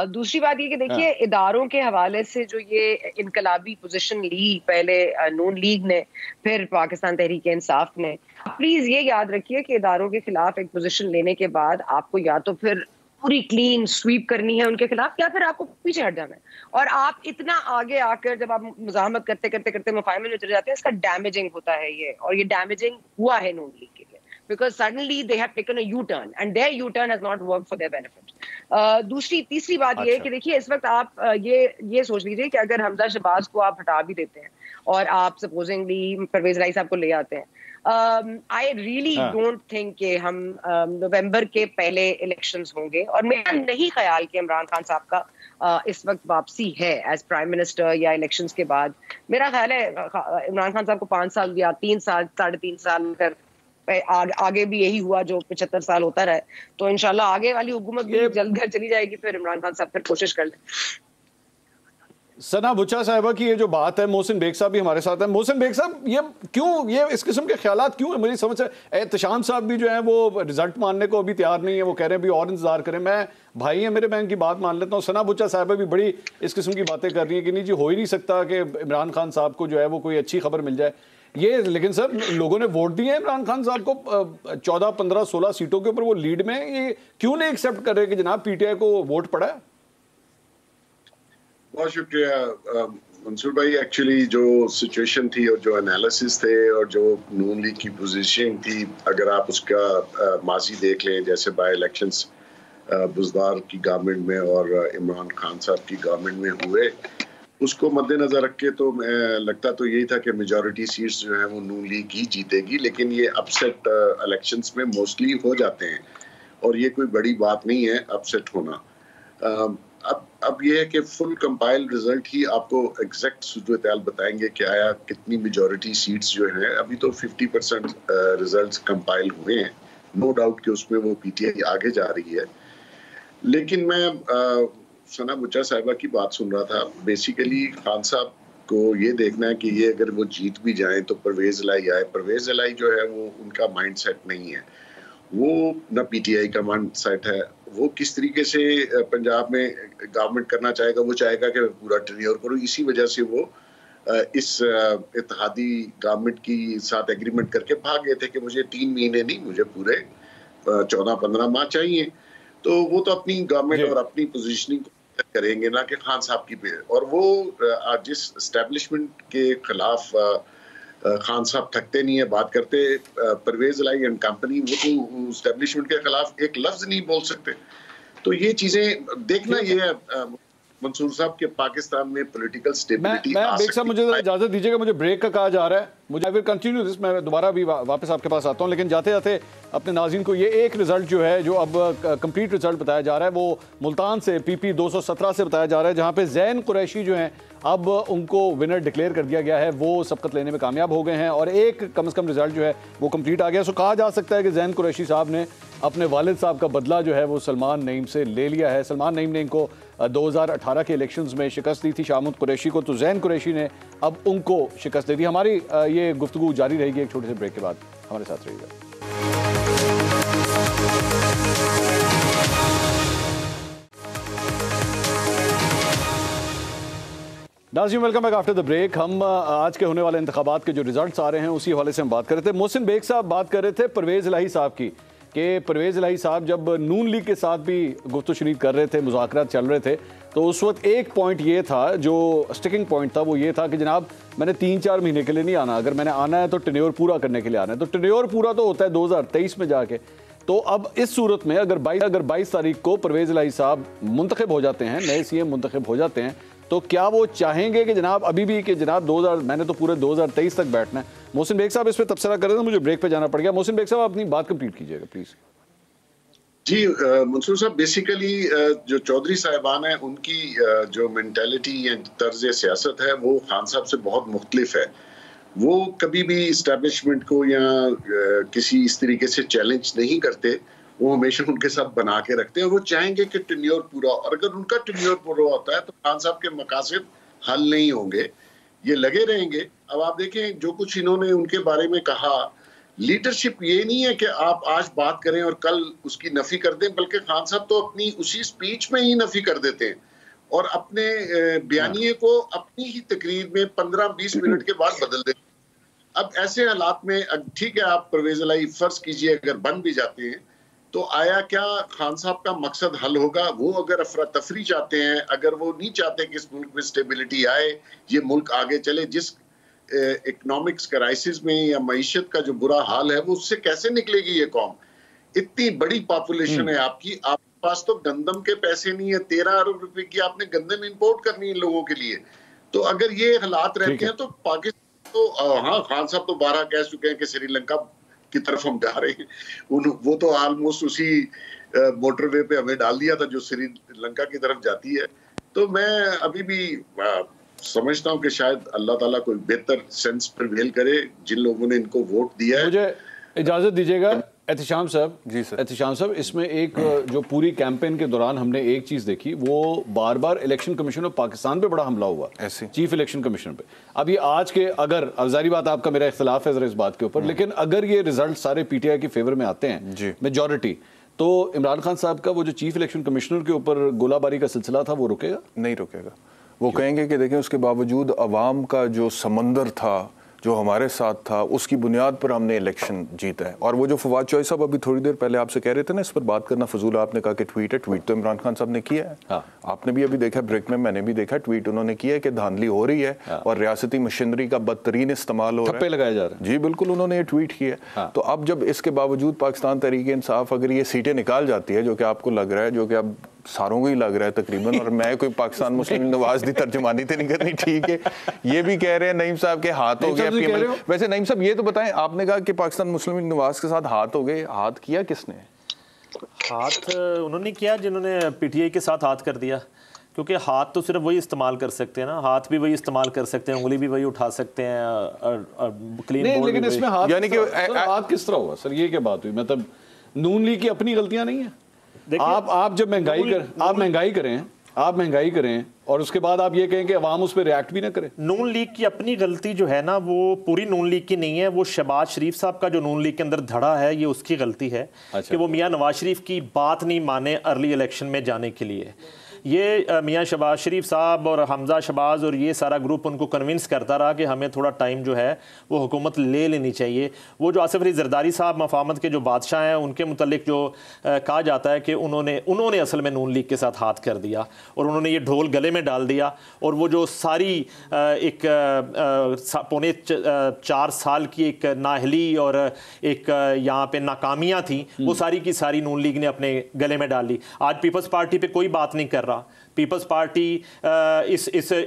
दूसरी बात ये कि देखिए, इदारों के हवाले से जो ये इनकलाबी पोजीशन ली पहले नून लीग ने, फिर पाकिस्तान तहरीक इंसाफ ने, प्लीज ये याद रखिए कि इदारों के खिलाफ एक पोजीशन लेने के बाद आपको या तो फिर पूरी क्लीन स्वीप करनी है उनके खिलाफ, या फिर आपको पीछे हट जाना है। और आप इतना आगे आकर जब आप मुजाहमत करते करते करते मफाहिम में चले जाते हैं, इसका डैमेजिंग होता है ये, और ये डैमेजिंग हुआ है नून लीग के लिए, because suddenly they have taken a U-turn and their U-turn has not worked for their benefit. तीसरी बात ये है कि देखिए, इस वक्त आप ये सोच लीजिए कि अगर हमजा शहबाज को आप हटा भी देते हैं और आप सपोजिंगली परवेज लाई साहब को ले आते हैं, आई रियली डोंट थिंक कि हम नवंबर के पहले इलेक्शंस होंगे, और मेरा नहीं ख्याल कि इमरान खान साहब का इस वक्त वापसी है एज प्राइम मिनिस्टर या इलेक्शंस के बाद। मेरा ख्याल है इमरान खान साहब को 5 साल या 3 साल 3.5 साल कर आगे भी यही हुआ जो 75 साल होता रहा है, तो इंशाल्लाह आगे वाली हुकूमत भी जल्द घर चली जाएगी, फिर इमरान खान साहब फिर कोशिश कर लें। सना बुच्चा साहिबा की ये जो बात है, मोहसिन बेग साहब भी हमारे साथ है। मोहसिन बेग साहब, ये क्यों, ये इस किस्म के ख्यालात क्यों है? मुझे समझ है एहतशाम साहब भी जो है वो रिजल्ट मानने को अभी तैयार नहीं है, वो कह रहे हैं भी और इंतजार करें। मैं भाई है मेरे बैंक की बात मान लेता हूँ। सना बुच्चा साहिबा भी बड़ी इस किस्म की बातें कर रही है कि नहीं जी, हो ही नहीं सकता कि इमरान खान साहब को जो है वो कोई अच्छी खबर मिल जाए ये। लेकिन सर, लोगों ने वोट दिए इमरान खान साहब को 14, 15, 16 सीटों के ऊपर, वो लीड में, ये क्यों नहीं एक्सेप्ट कर रहे कि जनाब पीटीआई को वोट पड़ा है? बहुत शुक्रिया मंसूर भाई। एक्चुअली जो सिचुएशन थी और जो एनालिसिस थे और जो नून लीग की पोजीशन थी, अगर आप उसका माजी देख लें, जैसे बाय इलेक्शंस बुज़दार की गवर्नमेंट में और इमरान खान साहब की गवर्नमेंट में हुए, उसको मद्देनजर रख के तो लगता तो यही था कि मेजॉरिटी सीट्स जो है वो नून लीग ही जीतेगी। लेकिन ये अपसेट इलेक्शंस में मोस्टली हो जाते हैं, और ये कोई बड़ी बात नहीं है अपसेट होना। अब ये है कि फुल कंपाइल रिजल्ट ही आपको एग्जैक्ट सूरत-ए-हाल बताएंगे कि आया कितनी मेजॉरिटी सीट्स जो है। अभी तो 50% रिजल्ट्स कंपाइल हुए हैं, नो डाउट कि उसमें वो पीटीआई आगे जा रही है। लेकिन मैं सना बुच्चा साहिबा की बात सुन रहा था। बेसिकली खान साहब को ये देखना है कि ये अगर वो जीत भी जाएं तो परवेज इलाही आए। परवेज इलाही जो है वो उनका माइंड सेट नहीं है, वो न पीटीआई का माइंड सेट है। वो किस तरीके से पंजाब में गवर्नमेंट करना चाहेगा, वो चाहेगा कि पूरा टेन्योर करो। इसी वजह से वो इस इत्तेहादी गवर्नमेंट की साथ एग्रीमेंट करके भाग गए थे कि मुझे 3 महीने नहीं, मुझे पूरे 14-15 माह चाहिए। तो वो तो अपनी गवर्नमेंट और अपनी पोजीशनिंग करेंगे ना कि खान साहब की पे। और वो जिस एस्टेब्लिशमेंट के खिलाफ खान साहब थकते नहीं है बात करते, परवेज इलाही एंड कंपनी, वो तो एस्टेब्लिशमेंट के खिलाफ एक लफ्ज नहीं बोल सकते। तो ये चीजें देखना ये है मंसूर साहब के पाकिस्तान में पॉलिटिकल स्टेबिलिटी आ सकती है। साहब, मुझे इजाजत दीजिएगा, मुझे ब्रेक का कहा जा रहा है, मुझे आई विल कंटिन्यू दिस, मैं दोबारा भी वापस आपके पास आता हूं। लेकिन जाते जाते अपने नाज़रीन को ये एक रिजल्ट जो है, जो अब कंप्लीट रिजल्ट बताया जा रहा है, वो मुल्तान से PP 217 से बताया जा रहा है, जहां पे ज़ैन कुरैशी जो हैं अब उनको विनर डिक्लेयर कर दिया गया है। वो सबकत लेने में कामयाब हो गए हैं और एक कम से कम रिजल्ट जो है वो कंप्लीट आ गया। सो कहा जा सकता है कि ज़ैन कुरैशी साहब ने अपने वालिद साहब का बदला जो है वो सलमान नईम से ले लिया है। सलमान नईम ने इनको 2018 के इलेक्शंस में शिकस्त दी थी शाहमूद कुरैशी को, तो ज़ैन कुरैशी ने अब उनको शिकस्त दे दी। हमारी ये गुफ्तगू जारी रहेगी एक छोटे से ब्रेक के बाद, हमारे साथ रहिएगा। नाज़रीन, welcome back after the break. हम आज के होने वाले इंतखाबात के जो रिजल्ट्स आ रहे हैं उसी हवाले से हम बात कर रहे थे। मोहसिन बेग साहब बात कर रहे थे परवेज़ इलाही साहब की, कि परवेज़ इलाही साहब जब नून लीग के साथ भी गुफ्तगू शरीक कर रहे थे, मुज़ाकरात चल रहे थे, तो उस वक्त एक पॉइंट ये था, जो स्टिकिंग पॉइंट था, वो ये था कि जनाब मैंने 3-4 महीने के लिए नहीं आना, अगर मैंने आना है तो टेन्योर पूरा करने के लिए आना है। तो टेन्योर पूरा तो होता है 2023 में जाके। तो अब इस सूरत में अगर 22 तारीख को परवेज़ इलाही साहब मुंतखब हो जाते हैं, नए CM मुंतखब हो जाते हैं, तो क्या वो चाहेंगे कि जनाब अभी भी कि जनाब 2000 मैंने तो पूरे 2023 तक बैठना है? मोहसिन बेग साहब इस पर तबसरा कर रहे थे, मुझे ब्रेक पे जाना पड़ गया। मोहसिन बेग साहब अपनी बात कंप्लीट कीजिएगा प्लीज। जी मंसूर साहब, बेसिकली जो चौधरी साहिबान है उनकी जो मेंटालिटी या तर्ज सियासत है वो खान साहब से बहुत मुख्तलिफ है। वो कभी भी इस्टेब्लिशमेंट को या किसी इस तरीके से चैलेंज नहीं करते, वो हमेशा उनके साथ बना के रखते हैं। वो चाहेंगे कि टेन्योर पूरा, और अगर उनका टेन्योर पूरा होता है तो खान साहब के मकासद हल नहीं होंगे, ये लगे रहेंगे। अब आप देखें जो कुछ इन्होंने उनके बारे में कहा, लीडरशिप ये नहीं है कि आप आज बात करें और कल उसकी नफी कर दें, बल्कि खान साहब तो अपनी उसी स्पीच में ही नफी कर देते हैं और अपने बयानिए को अपनी ही तकरीर में 15-20 मिनट के बाद बदल देते हैं। अब ऐसे हालात में ठीक है, आप परवेज इलाही फर्ज कीजिए अगर बन भी जाते हैं तो आया क्या खान साहब का मकसद हल होगा? वो अगर अफरा तफरी चाहते हैं, अगर वो नहीं चाहते कि इस मुल्क में स्टेबिलिटी आए, ये मुल्क आगे चले, जिस इकोनॉमिक्स क्राइसिस में या मईशत का जो बुरा हाल है वो उससे कैसे निकलेगी ये कौम? इतनी बड़ी पॉपुलेशन है आपकी, आपके पास तो गंदम के पैसे नहीं है, 13 अरब रुपए की आपने गंदम इंपोर्ट करनी है लोगों के लिए। तो अगर ये हालात रहते हैं तो पाकिस्तान तो हाँ, खान साहब तो 12 कह चुके हैं कि श्रीलंका की तरफ हम जा रहे हैं। वो तो ऑलमोस्ट उसी मोटरवे पे हमें डाल दिया था जो श्रीलंका की तरफ जाती है। तो मैं अभी भी समझता हूं कि शायद अल्लाह ताला कोई बेहतर सेंस प्रिवेल करे जिन लोगों ने इनको वोट दिया है। मुझे इजाजत दीजिएगा एहतिशाम साहब। जी सर। एहतिशाम साहब, इसमें एक जो पूरी कैंपेन के दौरान हमने एक चीज देखी, वो बार बार इलेक्शन कमीशन ऑफ पाकिस्तान पे बड़ा हमला हुआ, चीफ इलेक्शन कमीशन पे। अब ये आज के, अगर जारी बात आपका मेरा इख्तिलाफ है जरा इस बात के ऊपर, लेकिन अगर ये रिजल्ट सारे पीटीआई के फेवर में आते हैं मेजॉरिटी, तो इमरान खान साहब का वो जो चीफ इलेक्शन कमिश्नर के ऊपर गोलाबारी का सिलसिला था वो रुकेगा? नहीं रुकेगा। वो कहेंगे कि देखें उसके बावजूद अवाम का जो समंदर था, जो हमारे साथ था, उसकी बुनियाद पर हमने इलेक्शन जीता है। और वो जो फवाद चौधरी साहब अभी थोड़ी देर पहले आपसे कह रहे थे ना, इस पर बात करना फजूल, आपने कहा कि ट्वीट है, ट्वीट तो इमरान खान साहब ने किया है। हाँ। आपने भी अभी देखा ब्रेक में, मैंने भी देखा ट्वीट उन्होंने किया है कि धांधली हो रही है। हाँ। और रियासती मशीनरी का बदतरीन इस्तेमाल हो रहा है, लगाया जा रहा है। जी बिल्कुल, उन्होंने ये ट्वीट किया। हाँ। तो अब जब इसके बावजूद पाकिस्तान तहरीक इंसाफ अगर ये सीटें निकाल जाती है, जो कि आपको लग रहा है, जो कि अब सारों को ही लग रहा है तकरीबन, और मैं कोई पाकिस्तान मुस्लिम नवाज की तर्जुमानी तो नहीं करनी, ठीक है, ये भी कह रहे हैं नईम साहब के हाथ हो गए। वैसे नईम साहब ये तो बताएं, आपने कहा कि पाकिस्तान मुस्लिम नवाज के साथ हाथ हो गए, हाथ किया किसने? हाथ उन्होंने किया जिन्होंने पीटीआई के साथ हाथ कर दिया, क्योंकि हाथ तो सिर्फ वही इस्तेमाल कर सकते हैं ना, हाथ भी वही इस्तेमाल कर सकते हैं, उंगली भी वही उठा सकते हैं, और क्लीन बोर्ड। लेकिन इसमें हाथ, यानी कि हाथ किस तरह हुआ सर? ये क्या बात हुई? मतलब नून लीग की अपनी गलतियां नहीं है? आप जब महंगाई करें और उसके बाद आप ये कहें कि अवाम उस पर रिएक्ट भी ना करे। नून लीग की अपनी गलती जो है ना, वो पूरी नून लीग की नहीं है, वो शहबाज शरीफ साहब का जो नून लीग के अंदर धड़ा है, ये उसकी गलती है। कि वो मियां नवाज शरीफ की बात नहीं माने अर्ली इलेक्शन में जाने के लिए। ये मियां शहबाज शरीफ साहब और हमजा शहबाज और ये सारा ग्रुप उनको कन्विंस करता रहा कि हमें थोड़ा टाइम जो है वो हुकूमत ले लेनी चाहिए। वो जो आसिफ अली जरदारी साहब मफामत के जो बादशाह हैं, उनके मुतल्लिक जो कहा जाता है कि उन्होंने असल में नून लीग के साथ हाथ कर दिया और उन्होंने ये ढोल गले में डाल दिया। और वो जो सारी एक पौने 4 साल की एक नाहली और एक यहाँ पे नाकामियाँ थी, वो सारी की सारी नून लीग ने अपने गले में डाल ली। आज पीपल्स पार्टी पे कोई बात नहीं कर रहा। पीपल्स पार्टी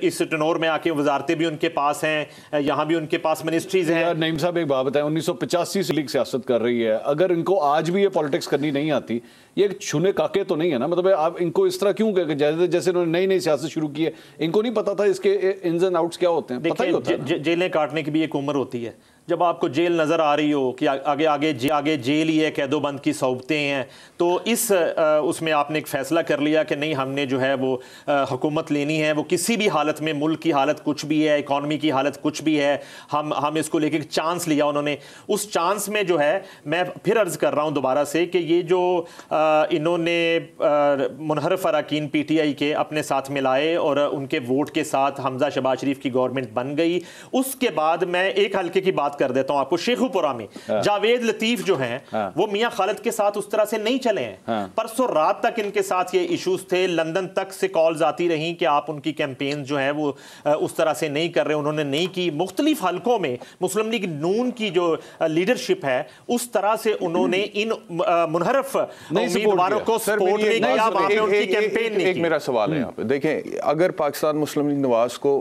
इस टनोर में आके वजारतें भी उनके पास हैं, यहाँ भी उनके पास मिनिस्ट्रीज हैं। नईम साहब एक बात बताएं, 1985 से लीग सियासत कर रही है, अगर इनको आज भी ये पॉलिटिक्स करनी नहीं आती, ये छुने काके तो नहीं है ना? मतलब आप इनको इस तरह क्यों कह, जैसे उन्होंने नई नई सियासत शुरू की है, इनको नहीं पता था इसके इन्स एंड आउट्स क्या होते हैं? पता ही होता है। जेलें काटने की भी एक उम्र होती है। जब आपको जेल नज़र आ रही हो कि आगे जेल ही है, कैदोबंद की सौबतें हैं, तो उसमें आपने एक फ़ैसला कर लिया कि नहीं, हमने जो है वो हुकूमत लेनी है, वो किसी भी हालत में, मुल्क की हालत कुछ भी है, इकॉनमी की हालत कुछ भी है, हम इसको लेके चांस लिया उन्होंने। उस चांस में जो है, मैं फिर अर्ज़ कर रहा हूँ दोबारा से कि ये जो इन्होंने मुनहरफ अरकान पीटीआई के अपने साथ मिलाए और उनके वोट के साथ हमजा शहबाज शरीफ की गवर्नमेंट बन गई। उसके बाद मैं एक हल्के की बात कर देता हूं आपको, शेखुपुरा में जावेद लतीफ जो हैं, वो मियां खालिद के साथ उस तरह से नहीं चले हैं। परसों रात तक इनके साथ ये इश्यूज थे, लंदन तक से कॉल्स आती रही कि आप उनकी कैंपेन जो है वो उस तरह से नहीं कर रहे, उन्होंने नहीं की। मुख्तलिफ हलकों में मुस्लिम लीग नून की जो लीडरशिप है, उस तरह से उन्होंने इन मुनहरफ उम्मीदवारों को सपोर्ट नहीं किया, वहां पे उनकी कैंपेन नहीं की। एक मेरा सवाल है यहाँ पे, देखें, अगर पाकिस्तान मुस्लिम लीग नवाज को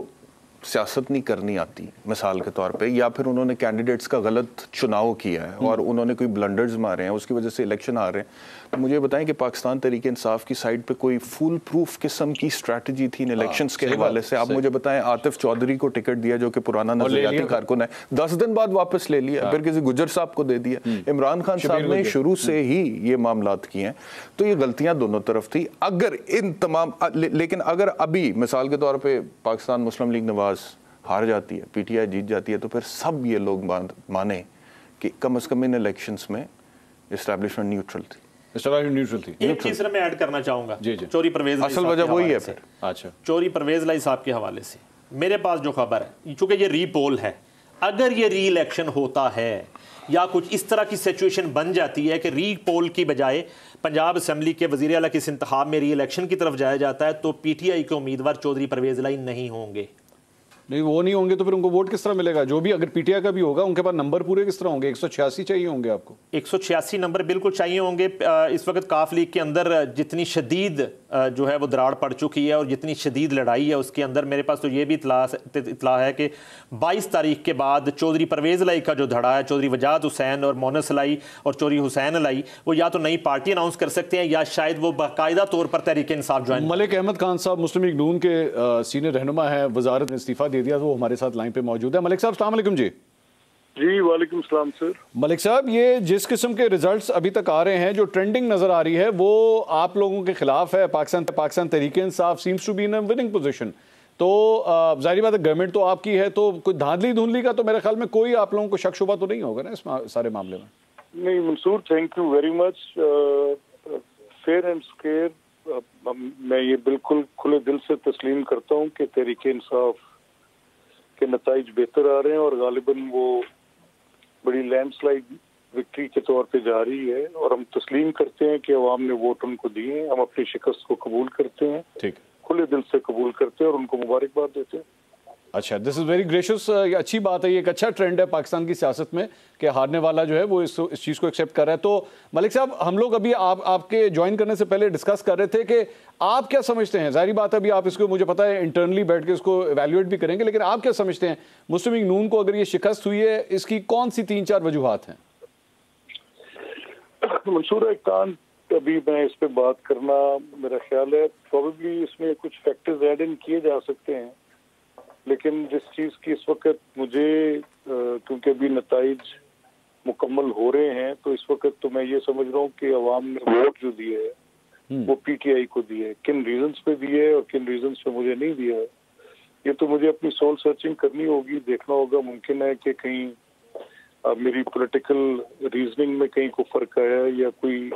सियासत नहीं करनी आती मिसाल के तौर पे, या फिर उन्होंने कैंडिडेट्स का गलत चुनाव किया है और उन्होंने कोई ब्लंडर्स मारे हैं, उसकी वजह से इलेक्शन आ रहे हैं, तो मुझे बताएं कि पाकिस्तान तहरीक इंसाफ की साइड पे कोई फुल प्रूफ किस्म की स्ट्रैटेजी थी इन इलेक्शंस के हवाले से? आप मुझे बताएं, आतिफ चौधरी को टिकट दिया जो कि पुराना नजरियाती कारकुन है, 10 दिन बाद वापस ले लिया, फिर किसी गुजर साहब को दे दिया। इमरान खान साहब ने शुरू से ही ये मामलात किए हैं, तो ये गलतियां दोनों तरफ थी। अगर इन तमाम लेकिन अगर अभी मिसाल के तौर पे पाकिस्तान मुस्लिम लीग नवाज हार जाती है, पीटीआई जीत जाती है, तो फिर सब ये लोग माने कि कम से कम इन इलेक्शंस में एस्टैब्लिशमेंट न्यूट्रल थी। एक चीज मैं ऐड करना चाहूंगा, चोरी परवेज असल वजह वही है फिर। अच्छा, चोरी परवेज लाई साहब के हवाले से मेरे पास जो खबर है, चूंकि ये री पोल है, अगर ये री इलेक्शन होता है या कुछ इस तरह की सिचुएशन बन जाती है कि री पोल की बजाय पंजाब असेंबली के वजीर आला के इस इंतखाब में री इलेक्शन की तरफ जाया जाता है, तो पीटीआई के उम्मीदवार चौधरी परवेज लाई नहीं होंगे। नहीं, वो नहीं होंगे तो फिर उनको वोट किस तरह मिलेगा? जो भी अगर पीटीआई का भी होगा, उनके पास नंबर पूरे किस तरह होंगे? 186 चाहिए होंगे आपको। 186 नंबर बिल्कुल चाहिए होंगे। इस वक्त काफ लीग के अंदर जितनी शदीद जो है वो दराड़ पड़ चुकी है और जितनी शदीद लड़ाई है उसके अंदर, मेरे पास तो ये भी इतला है कि 22 तारीख के बाद चौधरी परवेज लाई का जो धड़ा है, चौधरी वजाद हुसैन और मोनस लाई और चौधरी हुसैन लाई, वो या तो नई पार्टी अनाउंस कर सकते हैं या शायद वो बाकायदा तौर पर तहरीक इंसाफ ज्वाइन। मलिक अहमद खान साहब मुस्लिम लीग नून के सीनियर रहनुमा है, वजारत में इस्तीफा दे दिया, तो वो हमारे साथ लाइन पे मौजूद है। मलिक साहब अस्सलाम वालेकुम। जी वालेकुम सलाम सर। मलिक साहब, ये जिस किस्म के रिजल्ट्स अभी तक आ रहे हैं, जो ट्रेंडिंग नजर आ रही है वो आप लोगों के खिलाफ है। Pakistan Tehreek Insaf seems to be in a winning position. तो जाहिर बात है गवर्नमेंट तो आपकी है, तो कोई धांधली धुंधली का तो मेरे ख्याल में कोई आप लोगों को शक शुबा तो नहीं होगा ना इस सारे मामले में? नहीं Mansoor, thank you very much. Fair and square मैं ये बिल्कुल खुले दिल से तस्लीम करता हूँ कि तहरीक इंसाफ के नताइज बेहतर आ रहे हैं और गालिबन वो बड़ी लैंडस्लाइड विक्ट्री के तौर पे जा रही है, और हम तस्लीम करते हैं कि अवाम ने वोट उनको दिए। हम अपनी शिकस्त को कबूल करते हैं, ठीक, खुले दिल से कबूल करते हैं और उनको मुबारकबाद देते हैं। अच्छा, दिस इज़ वेरी ग्रेशियस। अच्छी बात है, ये एक अच्छा ट्रेंड है पाकिस्तान की सियासत में कि हारने वाला जो है वो इस चीज़ को एक्सेप्ट कर रहा है। तो मलिक साहब, हम लोग अभी आपके ज्वाइन करने से पहले डिस्कस कर रहे थे कि आप क्या समझते हैं, जाहिर बात है अभी आप इसको, मुझे पता है इंटरनली बैठ के इसको एवेल्युएट भी करेंगे, लेकिन आप क्या समझते हैं मुस्लिम लीग नून को अगर ये शिकस्त हुई है, इसकी कौन सी 3-4 वजूहात हैं? मंसूर खान, अभी मैं इस पे बात करना, मेरा ख्याल है प्रोबेबली इसमें कुछ फैक्टर्स ऐड इन किए जा सकते हैं, लेकिन जिस चीज की इस वक्त मुझे क्योंकि अभी नताइज मुकम्मल हो रहे हैं, तो इस वक्त तो मैं ये समझ रहा हूँ कि अवाम ने वोट जो दिए है वो पीटीआई को दिए है। किन रीजंस पे दिए है और किन रीजंस पे मुझे नहीं दिया है, ये तो मुझे अपनी सोल सर्चिंग करनी होगी, देखना होगा। मुमकिन है कि कहीं मेरी पॉलिटिकल रीजनिंग में कहीं को फर्क आया या कोई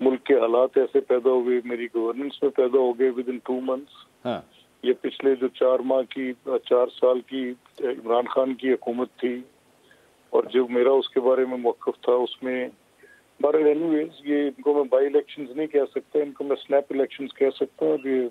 मुल्क के हालात ऐसे पैदा हुए, मेरी गवर्नेंस में पैदा हो गए विद इन 2 months। ये पिछले जो 4 साल की इमरान खान की हुकूमत थी और जो मेरा उसके बारे में मौक़िफ़ था, उसमें बहरहाल एनीवेज ये इनको मैं बाई इलेक्शंस नहीं कह सकता, इनको मैं स्नैप इलेक्शंस कह सकता हूँ। ये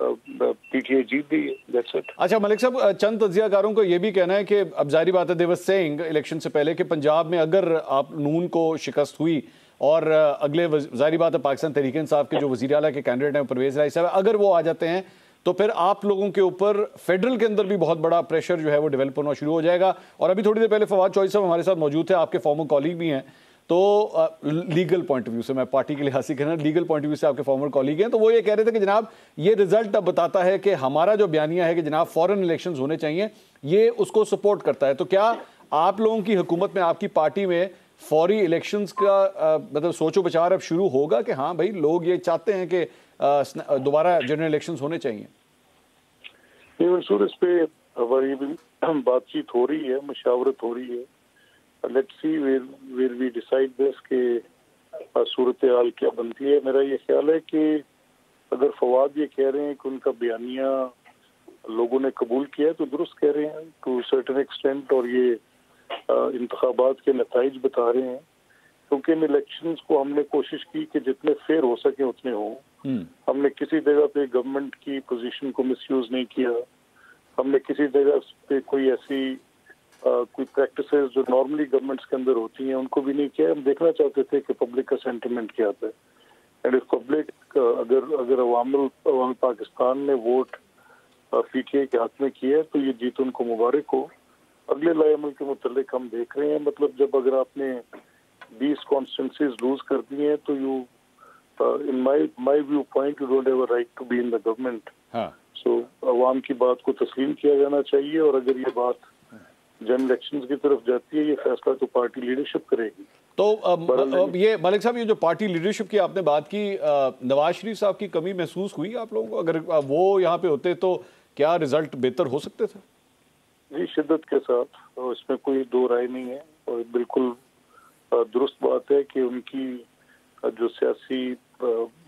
पीटीआई जीत गई, दैट्स इट। अच्छा मलिक साहब, चंद तज्जियाकारों को ये भी कहना है कि अब जाहिर बात है, दे वर सेइंग इलेक्शन से पहले कि पंजाब में अगर आप नून को शिकस्त हुई और अगले जाहिर बात है पाकिस्तान तहरीक इंसाफ के जो वज़ीर आला के कैंडिडेट हैं परवेज़ लाई साहब, अगर वो आ जाते हैं तो फिर आप लोगों के ऊपर फेडरल के अंदर भी बहुत बड़ा प्रेशर जो है वो डेवलप होना शुरू हो जाएगा। और अभी थोड़ी देर पहले फवाद चौधरी साहब हमारे साथ मौजूद थे, आपके फॉर्मर कॉलीग भी हैं, तो लीगल पॉइंट ऑफ व्यू से, मैं पार्टी के लिहाज से कहना, लीगल पॉइंट ऑफ व्यू से आपके फॉर्मर कॉलीग हैं, तो वो ये कह रहे थे कि जनाब ये रिजल्ट अब बताता है कि हमारा जो बयानिया है कि जनाब फॉरेन इलेक्शंस होने चाहिए, ये उसको सपोर्ट करता है। तो क्या आप लोगों की हुकूमत में, आपकी पार्टी में फौरी इलेक्शंस का मतलब सोचो विचार अब शुरू होगा कि हाँ भाई लोग ये चाहते हैं कि दोबारा जनरल इलेक्शंस होने चाहिए? नहीं मंसूर, इस पे हमारी बातचीत हो रही है, मशावरत हो रही है। Let's see where we decide this कि सूरत हाल क्या बनती है। मेरा ये ख्याल है कि अगर फवाद ये कह रहे हैं कि उनका बयानिया लोगों ने कबूल किया है, तो दुरुस्त कह रहे हैं टू सर्टेन एक्सटेंट, और ये इंतखाबात के नताइज बता रहे हैं, क्योंकि इन इलेक्शंस को हमने कोशिश की कि जितने फेयर हो सके उतने हो। हमने किसी जगह पे गवर्नमेंट की पोजीशन को मिसयूज नहीं किया, हमने किसी जगह पे कोई ऐसी कोई प्रैक्टिसेस जो नॉर्मली गवर्नमेंट्स के अंदर होती हैं उनको भी नहीं किया। हम देखना चाहते थे कि पब्लिक का सेंटिमेंट क्या आता है, एंड इफ पब्लिक अगर अवाम पाकिस्तान ने वोट पीटीआई के हक में की है, तो ये जीत उनको मुबारक हो। अगले लाएमल के मुतल्लिक हम देख रहे हैं, मतलब जब अगर आपने 20 कॉन्स्टिट्यूंसीज लूज कर दी हैं तो you in my view point you don't have a right to be in the government. So अवाम की बात को तस्लीम किया जाना चाहिए, और अगर ये बात जनरल इलेक्शंस की तरफ जाती है, ये फैसला तो पार्टी लीडरशिप करेगी। तो ये मलिक साहब, ये जो पार्टी लीडरशिप की आपने बात की, नवाज शरीफ साहब की कमी महसूस हुई आप लोगों को? अगर वो यहाँ पे होते तो क्या रिजल्ट बेहतर हो सकते थे? जी, शिद्दत के साथ, और इसमें कोई दो राय नहीं है, और बिल्कुल दुरुस्त बात है कि उनकी जो सियासी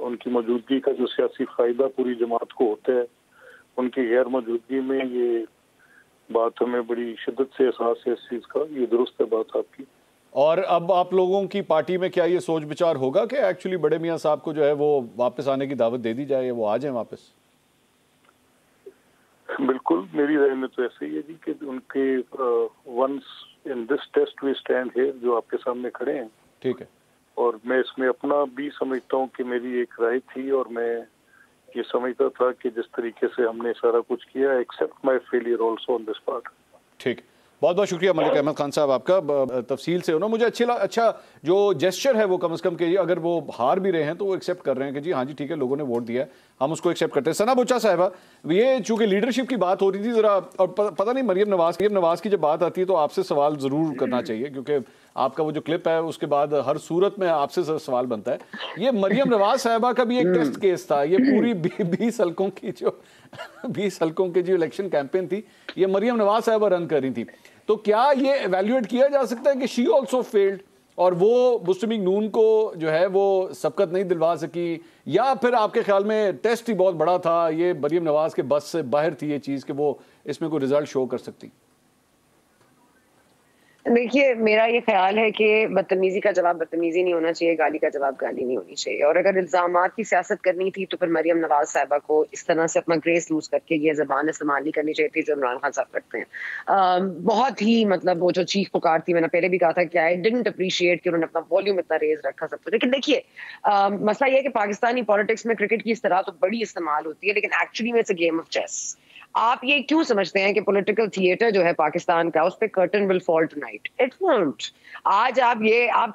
उनकी मौजूदगी का जो सियासी फायदा पूरी जमात को होता है, उनकी गैर मौजूदगी में ये बात हमें बड़ी शिद्दत से एहसास है इस चीज़ का। ये दुरुस्त है बात आपकी। और अब आप लोगों की पार्टी में क्या ये सोच विचार होगा कि एक्चुअली बड़े मियाँ साहब को जो है वो वापस आने की दावत दे दी जाए, वो आ जाए वापस? बिल्कुल, मेरी राय में तो ऐसे ही है जी कि उनके once in this test we stand here, जो आपके सामने खड़े हैं, ठीक है, और मैं इसमें अपना भी समझता हूँ कि मेरी एक राय थी, और मैं ये समझता था कि जिस तरीके से हमने सारा कुछ किया, except my failure also on this part. ठीक, बहुत बहुत शुक्रिया मलिक अहमद खान साहब आपका, तफसील से उन्होंने मुझे अच्छा जो जेस्चर है वो कम से कम कि अगर वो हार भी रहे हैं तो वो एक्सेप्ट कर रहे हैं कि जी हाँ जी ठीक है, लोगों ने वोट दिया है, हम उसको एक्सेप्ट करते हैं। सना बुच्चा साहिबा, ये चूंकि लीडरशिप की बात हो रही थी ज़रा, और पता नहीं मरियम नवाज की जब बात आती है तो आपसे सवाल ज़रूर करना चाहिए, क्योंकि आपका वो जो क्लिप है उसके बाद हर सूरत में आपसे सवाल बनता है। ये मरियम नवाज साहिबा का भी एक टेस्ट केस था, ये पूरी 20 हल्कों की जो 20 हल्कों की जो इलेक्शन कैंपेन थी, ये मरियम नवाज साहिबा रन कर रही थी। तो क्या ये एवेल्युएट किया जा सकता है कि शी ऑल्सो फेल्ड, और वो मुस्लिम लीग नून को जो है वो सबकत नहीं दिलवा सकी, या फिर आपके ख्याल में टेस्ट ही बहुत बड़ा था, ये मरियम नवाज के बस से बाहर थी ये चीज़ कि वो इसमें कोई रिजल्ट शो कर सकती? देखिए, मेरा ये ख्याल है कि बदतमीजी का जवाब बदतमीजी नहीं होना चाहिए, गाली का जवाब गाली नहीं होनी चाहिए। और अगर इल्जामात की सियासत करनी थी तो फिर मरियम नवाज साहिबा को इस तरह से अपना ग्रेस लूज करके ये ज़बान इस्तेमाल नहीं करनी चाहिए थी जो इमरान खान साहब करते हैं। बहुत ही मतलब वो जो चीख पुकार थी, मैंने पहले भी कहा था कि आई डिडंट अप्रिशिएट कि उन्होंने अपना वॉल्यूम इतना रेज रखा सब कुछ। लेकिन देखिए, मसला ये है कि पाकिस्तानी पॉलिटिक्स में क्रिकेट की इस तरह तो बड़ी इस्तेमाल होती है, लेकिन एक्चुअली में it's a game of chess. आप ये क्यों समझते हैं कि पॉलिटिकल थिएटर जो है पाकिस्तान का, उस पे curtain will fall tonight? It won't. आज आप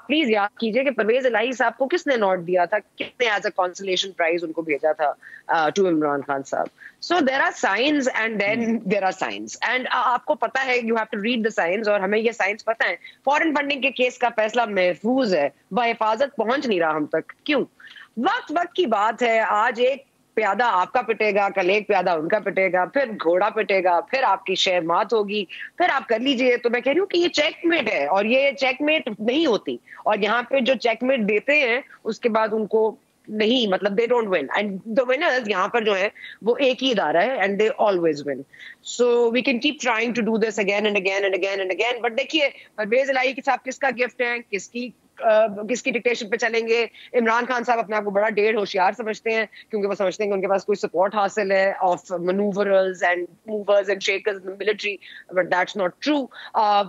प्लीज याद कीजिए कि परवेज इलाही साहब को किसने नोट दिया था, किसने एज अ कंसोलेशन प्राइज उनको भेजा था टू इमरान खान साहब। So there are signs and then there are signs, and आपको पता है, you have to read the signs, और हमें ये साइंस पता है। फॉरेन फंडिंग के केस का फैसला महफूज है, बहिफाजत पहुंच नहीं रहा हम तक। क्यों? वक्त की बात है। आज एक प्यादा आपका पिटेगा, कल एक प्यादा उनका पिटेगा, फिर घोड़ा पिटेगा, फिर आपकी शेर मात होगी, फिर आप कर लीजिए। तो मैं कह रही हूँ कि ये चेकमेट है, और ये चेकमेट नहीं होती। और यहाँ पे जो चेकमेट देते हैं उसके बाद उनको नहीं, मतलब they don't win, and the winners यहाँ पर जो है वो एक ही इदारा है, and they always win. So we can keep trying to do this again and again and again and again. But देखिए, परवेज इलाही के साथ किसका गिफ्ट है, किसकी डिक्टेशन पे चलेंगे? इमरान खान साहब अपने आप को बड़ा डेढ़ होशियार समझते हैं, क्योंकि वो समझते हैं कि उनके पास कोई सपोर्ट हासिल है of maneuverers and movers and shakers in the military, but that's not true.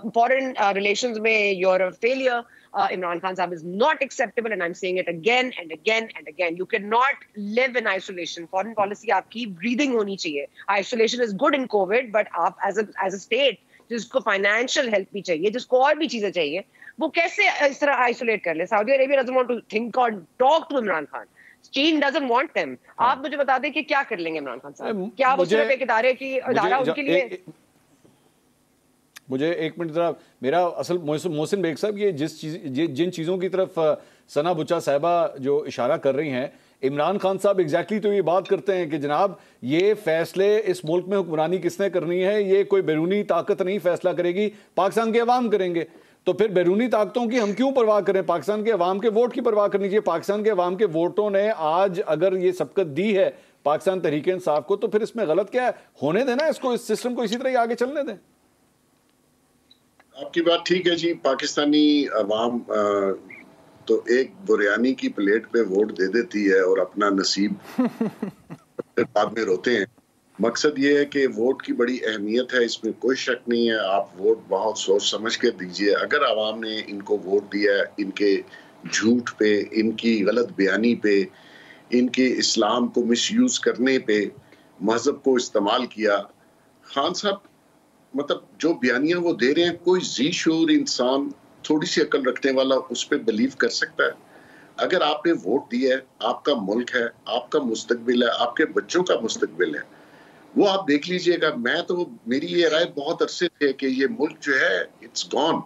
Foreign relations में you're a failure. Imran Khan Sahab is not acceptable, and I'm saying it again and again and again. You cannot live in isolation. Foreign policy आपकी breathing होनी चाहिए. Isolation is good in COVID, but आप as a state जिसको financial help भी चाहिए, जिसको और भी चीजें चाहिए, वो कैसे इस तरह आइसोलेट कर ले? Saudi Arabia doesn't want to think or talk to Imran Khan. चीन doesn't want them. आप मुझे बता दें कि क्या कर लेंगे इमरान खान साहब? क्या वो सिर्फ एक इदारे की इदारा उनके लिए? मुझे एक मिनट जरा, मेरा असल मोहसिन बेग साहब, ये जिन चीज़ों की तरफ सना बुच्चा साहिबा जो इशारा कर रही हैं, इमरान खान साहब एग्जैक्टली तो ये बात करते हैं कि जनाब ये फैसले इस मुल्क में हुक्मरानी किसने करनी है, ये कोई बैरूनी ताकत नहीं फैसला करेगी, पाकिस्तान के अवाम करेंगे। तो फिर बैरूनी ताकतों की हम क्यों परवाह करें? पाकिस्तान के अवाम के वोट की परवाह करनी चाहिए। पाकिस्तान के अवाम के वोटों ने आज अगर ये सबकत दी है पाकिस्तान तहरीक इंसाफ को, तो फिर इसमें गलत क्या है? होने देना इसको, इस सिस्टम को इसी तरह ही आगे चलने दें। आपकी बात ठीक है जी। पाकिस्तानी अवाम तो एक बुरियानी की प्लेट पे वोट दे देती है और अपना नसीब बाद में रोते हैं। मकसद ये है कि वोट की बड़ी अहमियत है, इसमें कोई शक नहीं है। आप वोट बहुत सोच समझ के दीजिए। अगर आवाम ने इनको वोट दिया इनके झूठ पे, इनकी गलत बयानी पे, इनके इस्लाम को मिसयूज करने पे, मजहब को इस्तेमाल किया। खान साहब मतलब जो बयानियां वो दे रहे हैं, कोई जी शूर इंसान, थोड़ी सी अकल रखने वाला उस पर बिलीव कर सकता है? अगर आपने वोट दिया है, आपका मुल्क है, आपका मुस्तकबिल है, आपके बच्चों का मुस्तकबिल है, वो आप देख लीजिएगा। मैं तो, मेरी ये राय बहुत अरसे थे कि ये मुल्क जो है इट्स गॉन,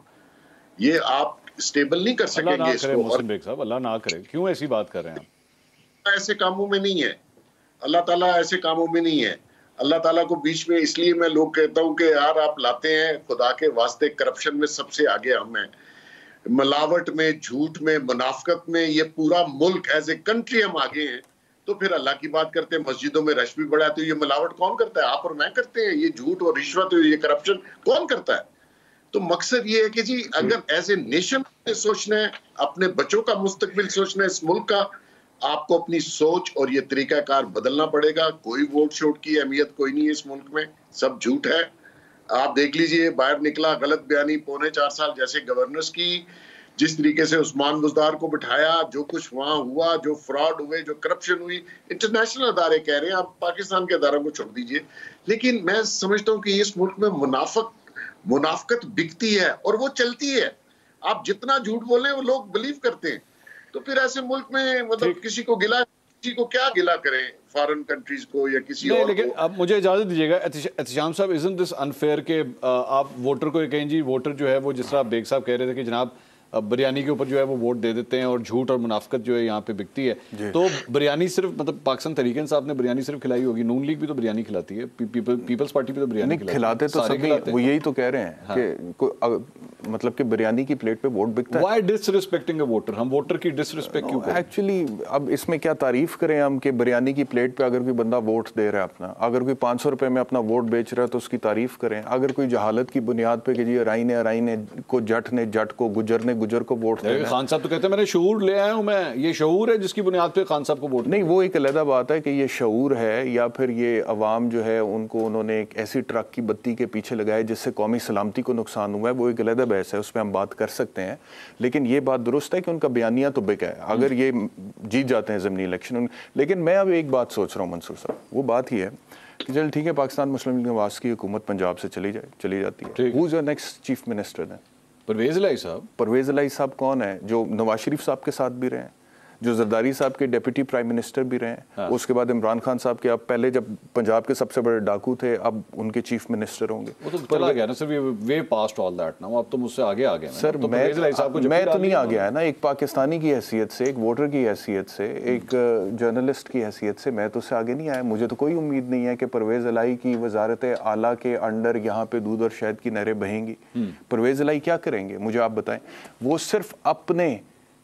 ये आप स्टेबल नहीं कर सकेंगे इसको। मोहसिन बेग साहब, अल्लाह ना करे, क्यों ऐसी बात कर रहे हैं आप? ऐसे कामों में नहीं है, अल्लाह ताला ऐसे कामों में नहीं है। अल्लाह ताला को बीच में, इसलिए मैं लोग कहता हूँ कि यार आप लाते हैं, खुदा के वास्ते करप्शन में सबसे आगे हम हैं, मिलावट में, झूठ में, मुनाफकत में, ये पूरा मुल्क एज ए कंट्री हम आगे हैं। तो फिर अल्लाह की बात करते हैं, मस्जिदों में रश भी बढ़ा है, तो ये मिलावट कौन करता है? आप और मैं करते हैं। ये झूठ और रिश्वत और ये करप्शन कौन करता है? तो मकसद ये है कि जी अगर एज ए नेशन सोचना है, अपने बच्चों का मुस्तकबिल सोचना है इस मुल्क का, आपको अपनी सोच और ये तरीकाकार बदलना पड़ेगा। कोई वोट शोट की अहमियत कोई नहीं है इस मुल्क में, सब झूठ है। आप देख लीजिए, बाहर निकला गलत बयानी 4.25 साल जैसे गवर्नर्स की, जिस तरीके से उस्मान बुज़दार को बिठाया, जो कुछ वहां हुआ, जो फ्रॉड हुए, जो करप्शन हुई, इंटरनेशनल अदारे कह रहे हैं, आप पाकिस्तान के अदारों को छोड़ दीजिए। लेकिन मैं समझता हूँ कि इस मुल्क में मुनाफकत बिकती है और वो चलती है। आप जितना झूठ बोले वो लोग बिलीव करते हैं। तो फिर ऐसे मुल्क में मतलब किसी को क्या गिला करें, फॉरेन कंट्रीज को या किसी और लेकिन को। अब मुझे इजाजत दीजिएगा एहतिशाम साहब, इज़न्ट दिस अनफेयर के आप वोटर को ये कहें जी, वोटर जो है वो जिस तरह बेग साहब कह रहे थे कि जनाब बिरयानी के ऊपर जो है वो वोट दे देते हैं और झूठ और मुनाफकत जो है यहाँ पे बिकती है। तो बिरयानी सिर्फ मतलब पाकिस्तान तहरीक इंसाफ ने बिरयानी सिर्फ खिलाई होगी, नून लीग भी तो बिरयानी खिलाती है, पीपल्स पार्टी भी तो बिरयानी खिलाते तो सभी, वो यही तो कह रहे हैं कि मतलब कि बिरयानी की प्लेट पे वोट बिकता है। Why disrespecting a voter? हम वोटर की डिसरिस्पेक्ट क्यों करें? एक्चुअली अब इसमें क्या तारीफ करें हम कि बिरयानी की प्लेट पे अगर कोई बंदा वोट दे रहा है अपना, अगर कोई 500 रुपए में अपना वोट बेच रहा है तो उसकी तारीफ करें। अगर कोई जहालत की बुनियाद पे कि जी अराई ने को, जट ने जट को, गुजर ने गुजर को वोट देना। खान साहब तो कहते हैं मैंने शऊर ले आया हूं, मैं ये शऊर है जिसकी बुनियाद पे खान साहब को वोट नहीं, वो एक अलग बात है कि ये शऊर है या फिर ये अवाम जो है उनको उन्होंने एक ऐसी ट्रक की बत्ती के पीछे लगाया जिससे कौमी सलामती को नुकसान हुआ है, वो एक अलग बहस है, उस पर हम बात कर सकते हैं। लेकिन ये बात दुरुस्त है कि उनका बयानिया तो बिका है अगर ये जीत जाते हैं ज़मीनी इलेक्शन। लेकिन मैं अब एक बात सोच रहा हूँ मंसूर साहब, वो बात ही है कि चल ठीक है, पाकिस्तान मुस्लिम लीग नवाज की हुकूमत पंजाब से चली जाती है, who is your next chief minister then? Parvez Elahi साहब। परवेज़ इलाही साहब कौन है? जो नवाज शरीफ साहब के साथ भी रहे हैं, जो जरदारी साहब के डिप्टी प्राइम मिनिस्टर भी रहे हैं। हाँ। उसके बाद इमरान खान साहब के, अब पहले जब पंजाब के सबसे बड़े डाकू थे, अब उनके चीफ मिनिस्टर होंगे। वो तो चला गया ना sir, way past all that ना, अब तो मुझसे आगे आ गए सर। तो मैं तो नहीं आ गया है ना, एक पाकिस्तानी की हैसियत से, एक वोटर की हैसियत से, एक जर्नलिस्ट की हैसियत से मैं तो उससे आगे नहीं आया। मुझे तो कोई उम्मीद नहीं है कि परवेज़ इलाही की वजारत आला के अंडर यहाँ पे दूध और शहद की नहरें बहेंगी। परवेज़ इलाही क्या करेंगे मुझे आप बताएं? वो सिर्फ अपने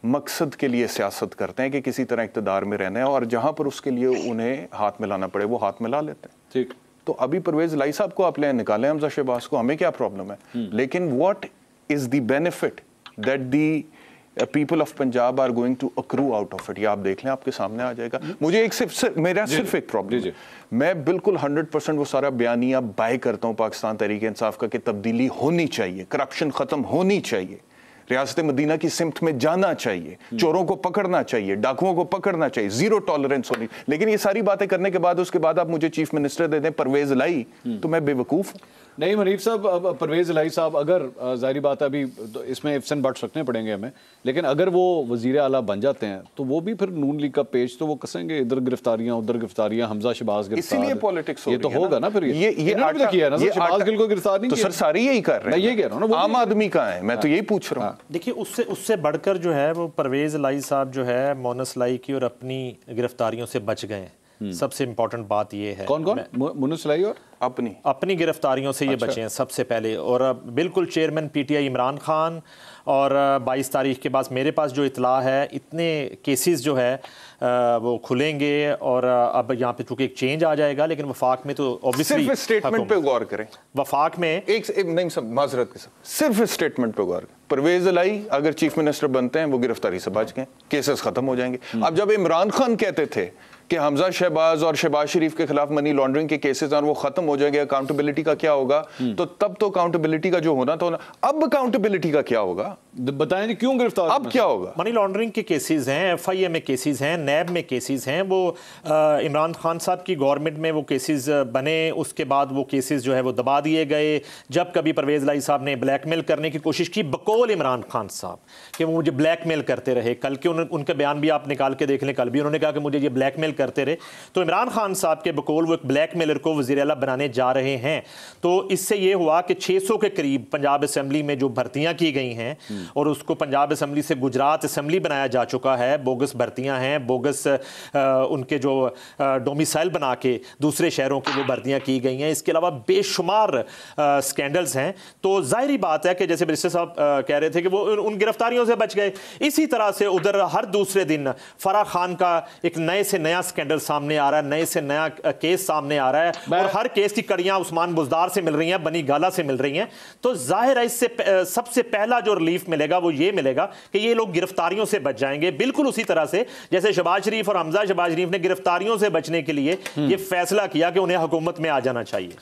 मकसद के लिए सियासत करते हैं कि किसी तरह इक़्तिदार में रहना है, और जहां पर उसके लिए उन्हें हाथ मिलाना पड़े वो हाथ मिला लेते हैं। ठीक, तो अभी परवेज़ इलाही साहब को आप ले निकालें, हमजा शहबाज को, हमें क्या प्रॉब्लम है? लेकिन what is the benefit that the people of Punjab are going to accrue out of it? ये आप देख लें, आपके सामने आ जाएगा। मुझे एक सिर्फ एक प्रॉब्लम, मैं बिल्कुल 100% वो सारा बयानिया बाय करता हूँ पाकिस्तान तहरीक इंसाफ का कि तब्दीली होनी चाहिए, करप्शन खत्म होनी चाहिए, रियासत मदीना की सिमत में जाना चाहिए, चोरों को पकड़ना चाहिए, डाकुओं को पकड़ना चाहिए, जीरो टॉलरेंस होनी। लेकिन ये सारी बातें करने के बाद उसके बाद आप मुझे चीफ मिनिस्टर दे दें परवेज़ इलाही, तो मैं बेवकूफ़ हूँ। नहीं मनीफ साहब, परवेज़ इलाही साहब अगर ज़ाहिर बात है अभी तो इसमें इफ्स एंड बट्स रखने पड़ेंगे हमें, लेकिन अगर वो वज़ीर आला बन जाते हैं तो वो भी फिर नून लीग का पेज तो वो कसेंगे, इधर गिरफ्तारियां उधर गिरफ्तारियां, हमजा शहबाज गिरफ्तार, इसीलिए पॉलिटिक्स ये तो होगा ना फिर। ये किया ना शहबाज गिल को गिरफ्तार नहीं तो सर सारे यही कर रहे हैं, मैं ये कह रहा हूँ ना, आम आदमी का है, मैं तो यही पूछ रहा हूँ। देखिए उससे बढ़कर जो है वो परवेज़ इलाही साहब जो है मोनस इलाही की और अपनी गिरफ्तारियों से बच गए हैं। सबसे इंपॉर्टेंट बात ये है। कौन मोनस इलाही और अपनी गिरफ्तारियों से ये बचे हैं सबसे पहले। और बिल्कुल चेयरमैन पीटीआई इमरान खान, और 22 तारीख के बाद मेरे पास जो इतला है इतने केसेस जो है वो खुलेंगे, और अब यहाँ पे चूंकि एक चेंज आ जाएगा, लेकिन वफाक में तो ऑब्वियसली सिर्फ स्टेटमेंट पे गौर करें। वफाक में एक नहीं सब माजरत के साथ सिर्फ स्टेटमेंट पे गौर करें। परवेज़ इलाही अगर चीफ मिनिस्टर बनते हैं वो गिरफ्तारी से बच गए, केसेस खत्म हो जाएंगे। अब जब इमरान खान कहते थे कि हमजा शहबाज और शहबाज शरीफ के खिलाफ मनी लॉन्ड्रिंग के केसेस और वो खत्म हो जाएंगे, अकाउंटेबिलिटी का क्या होगा? तो तब तो अकाउंटेबिलिटी का जो होना था, अब अकाउंटेबिलिटी का क्या होगा? बताएं जी, क्यों गिरफ्तार? अब क्या होगा? मनी लॉन्ड्रिंग के केसेस हैं, FIA में केसेस हैं, नैब में केसेस हैं। वो इमरान खान साहब की गवर्नमेंट में वो केसेस बने, उसके बाद वो केसेस जो है वो दबा दिए गए। जब कभी परवेज़ लाई साहब ने ब्लैकमेल करने की कोशिश की, बकौल इमरान खान साहब कि वो मुझे ब्लैकमेल करते रहे, कल के उनके बयान भी आप निकाल के देख लें, कल भी उन्होंने कहा कि मुझे ये ब्लैकमेल करते रहे। तो इमरान खान साहब के बकौल वो एक ब्लैकमेलर को वज़ीर आला बनाने जा रहे हैं। तो इससे ये हुआ कि 600 के करीब पंजाब असेंबली में जो भर्तियां की गई हैं और उसको पंजाब असेंबली से गुजरात असेंबली बनाया जा चुका है, बोगस भर्तियां हैं, बोगस उनके जो डोमिसाइल बना के दूसरे शहरों की वो भर्तियां की गई हैं। इसके अलावा बेशुमार स्कैंडल्स हैं। तो जाहिर बात है कि जैसे बैरिस्टर साहब कह रहे थे कि वो उन गिरफ्तारियों से बच गए, इसी तरह से उधर हर दूसरे दिन फराह खान का एक नए से नया स्कैंडल सामने आ रहा है, नए से नया केस सामने आ रहा है और हर केस की कड़ियां उस्मान बुज़दार से मिल रही हैं, बनी गाला से मिल रही हैं। तो जाहिर है इससे सबसे पहला जो रिलीफ मिलेगा वो ये मिलेगा कि ये लोग गिरफ्तारियों से बच जाएंगे, बिल्कुल उसी तरह से जैसे शहबाज शरीफ और हमजा शहबाज शरीफ ने गिरफ्तारियों से बचने के लिए ये फैसला किया कि उन्हें हुकूमत में आ जाना चाहिए।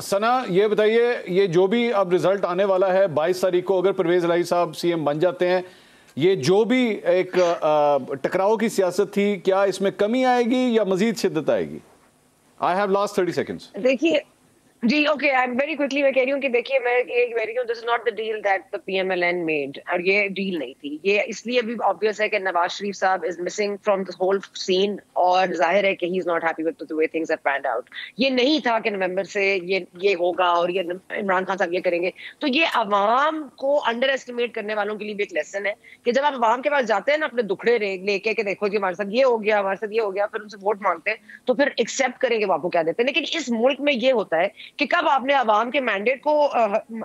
सना, ये बताइए, ये जो भी अब रिजल्ट आने वाला है 22 तारीख को, अगर परवेज इलाही साहब CM बन जाते हैं, ये जो भी एक टकराव की सियासत थी, क्या इसमें कमी आएगी या मजीद शिद्दत आएगी? I have last 30 seconds. देखिए जी, okay, I am very quickly मैं कह रही हूँ कि देखिए, मैं ये कह रही हूँ, this is not the deal that the PMLN made, और ये डील नहीं थी। ये इसलिए भी ऑब्वियस है कि नवाज शरीफ साहब is missing from the whole scene, और जाहिर है कि he is not happy with the way things have panned out. ये नहीं था कि नवंबर से ये होगा और ये इमरान खान साहब ये करेंगे। तो ये अवाम को अंडर एस्टिमेट करने वालों के लिए भी एक लेसन है कि जब आप अवाम के पास जाते हैं ना अपने दुखड़े लेके कि देखो जी हमारे साथ ये हो गया, हमारे साथ ये हो गया, फिर उनसे वोट मांगते हैं, तो फिर एक्सेप्ट करेंगे वो आपको क्या देते हैं। लेकिन इस मुल्क में ये होता है कि कब आपने अवाम के मैंडेट को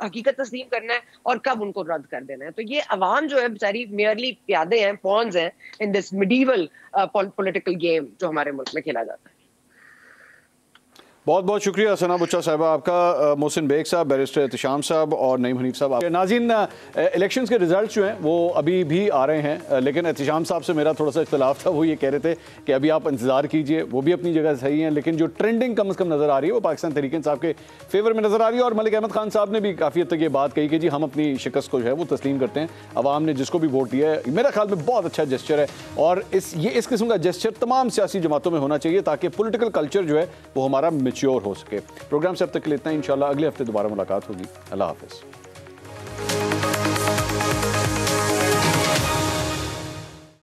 हकीकत तस्लीम करना है और कब उनको रद्द कर देना है। तो ये अवाम जो है बेचारी मेयरली प्यादे हैं, पॉन्स हैं in this medieval political game जो हमारे मुल्क में खेला जाता है। बहुत बहुत शुक्रिया सना बुच्चा साहबा आपका, मोहसिन बेग साहब, बैरिस्टर एहतशाम साहब और नईम हनीफ साहब। नाज़रीन, इलेक्शंस के रिजल्ट जो हैं वो अभी भी आ रहे हैं, लेकिन एहतशाम साहब से मेरा थोड़ा सा इख्तलाफ था। वो ये कह रहे थे कि अभी आप इंतज़ार कीजिए, वो भी अपनी जगह सही हैं, लेकिन जो ट्रेंडिंग कम से कम नज़र आ रही है वो पाकिस्तान तहरीक इंसाफ के फेवर में नज़र आ रही है। और मलिक अहमद खान साहब ने भी काफ़ी हद तक ये बात कही कि जी हम अपनी शिकस्त को जो है वो तस्लीम करते हैं, अवाम ने जिसको भी वोट दिया है। मेरा ख्याल में बहुत अच्छा जेस्चर है, और इस किस्म का जेस्चर तमाम सियासी जमातों में होना चाहिए ताकि पोलिटिकल कल्चर जो है वो हमारा मेच्योर हो सके। प्रोग्राम से अब तक के लिए इतना ही, इंशाल्लाह अगले हफ्ते दोबारा मुलाकात होगी। अल्लाह हाफ़िज़।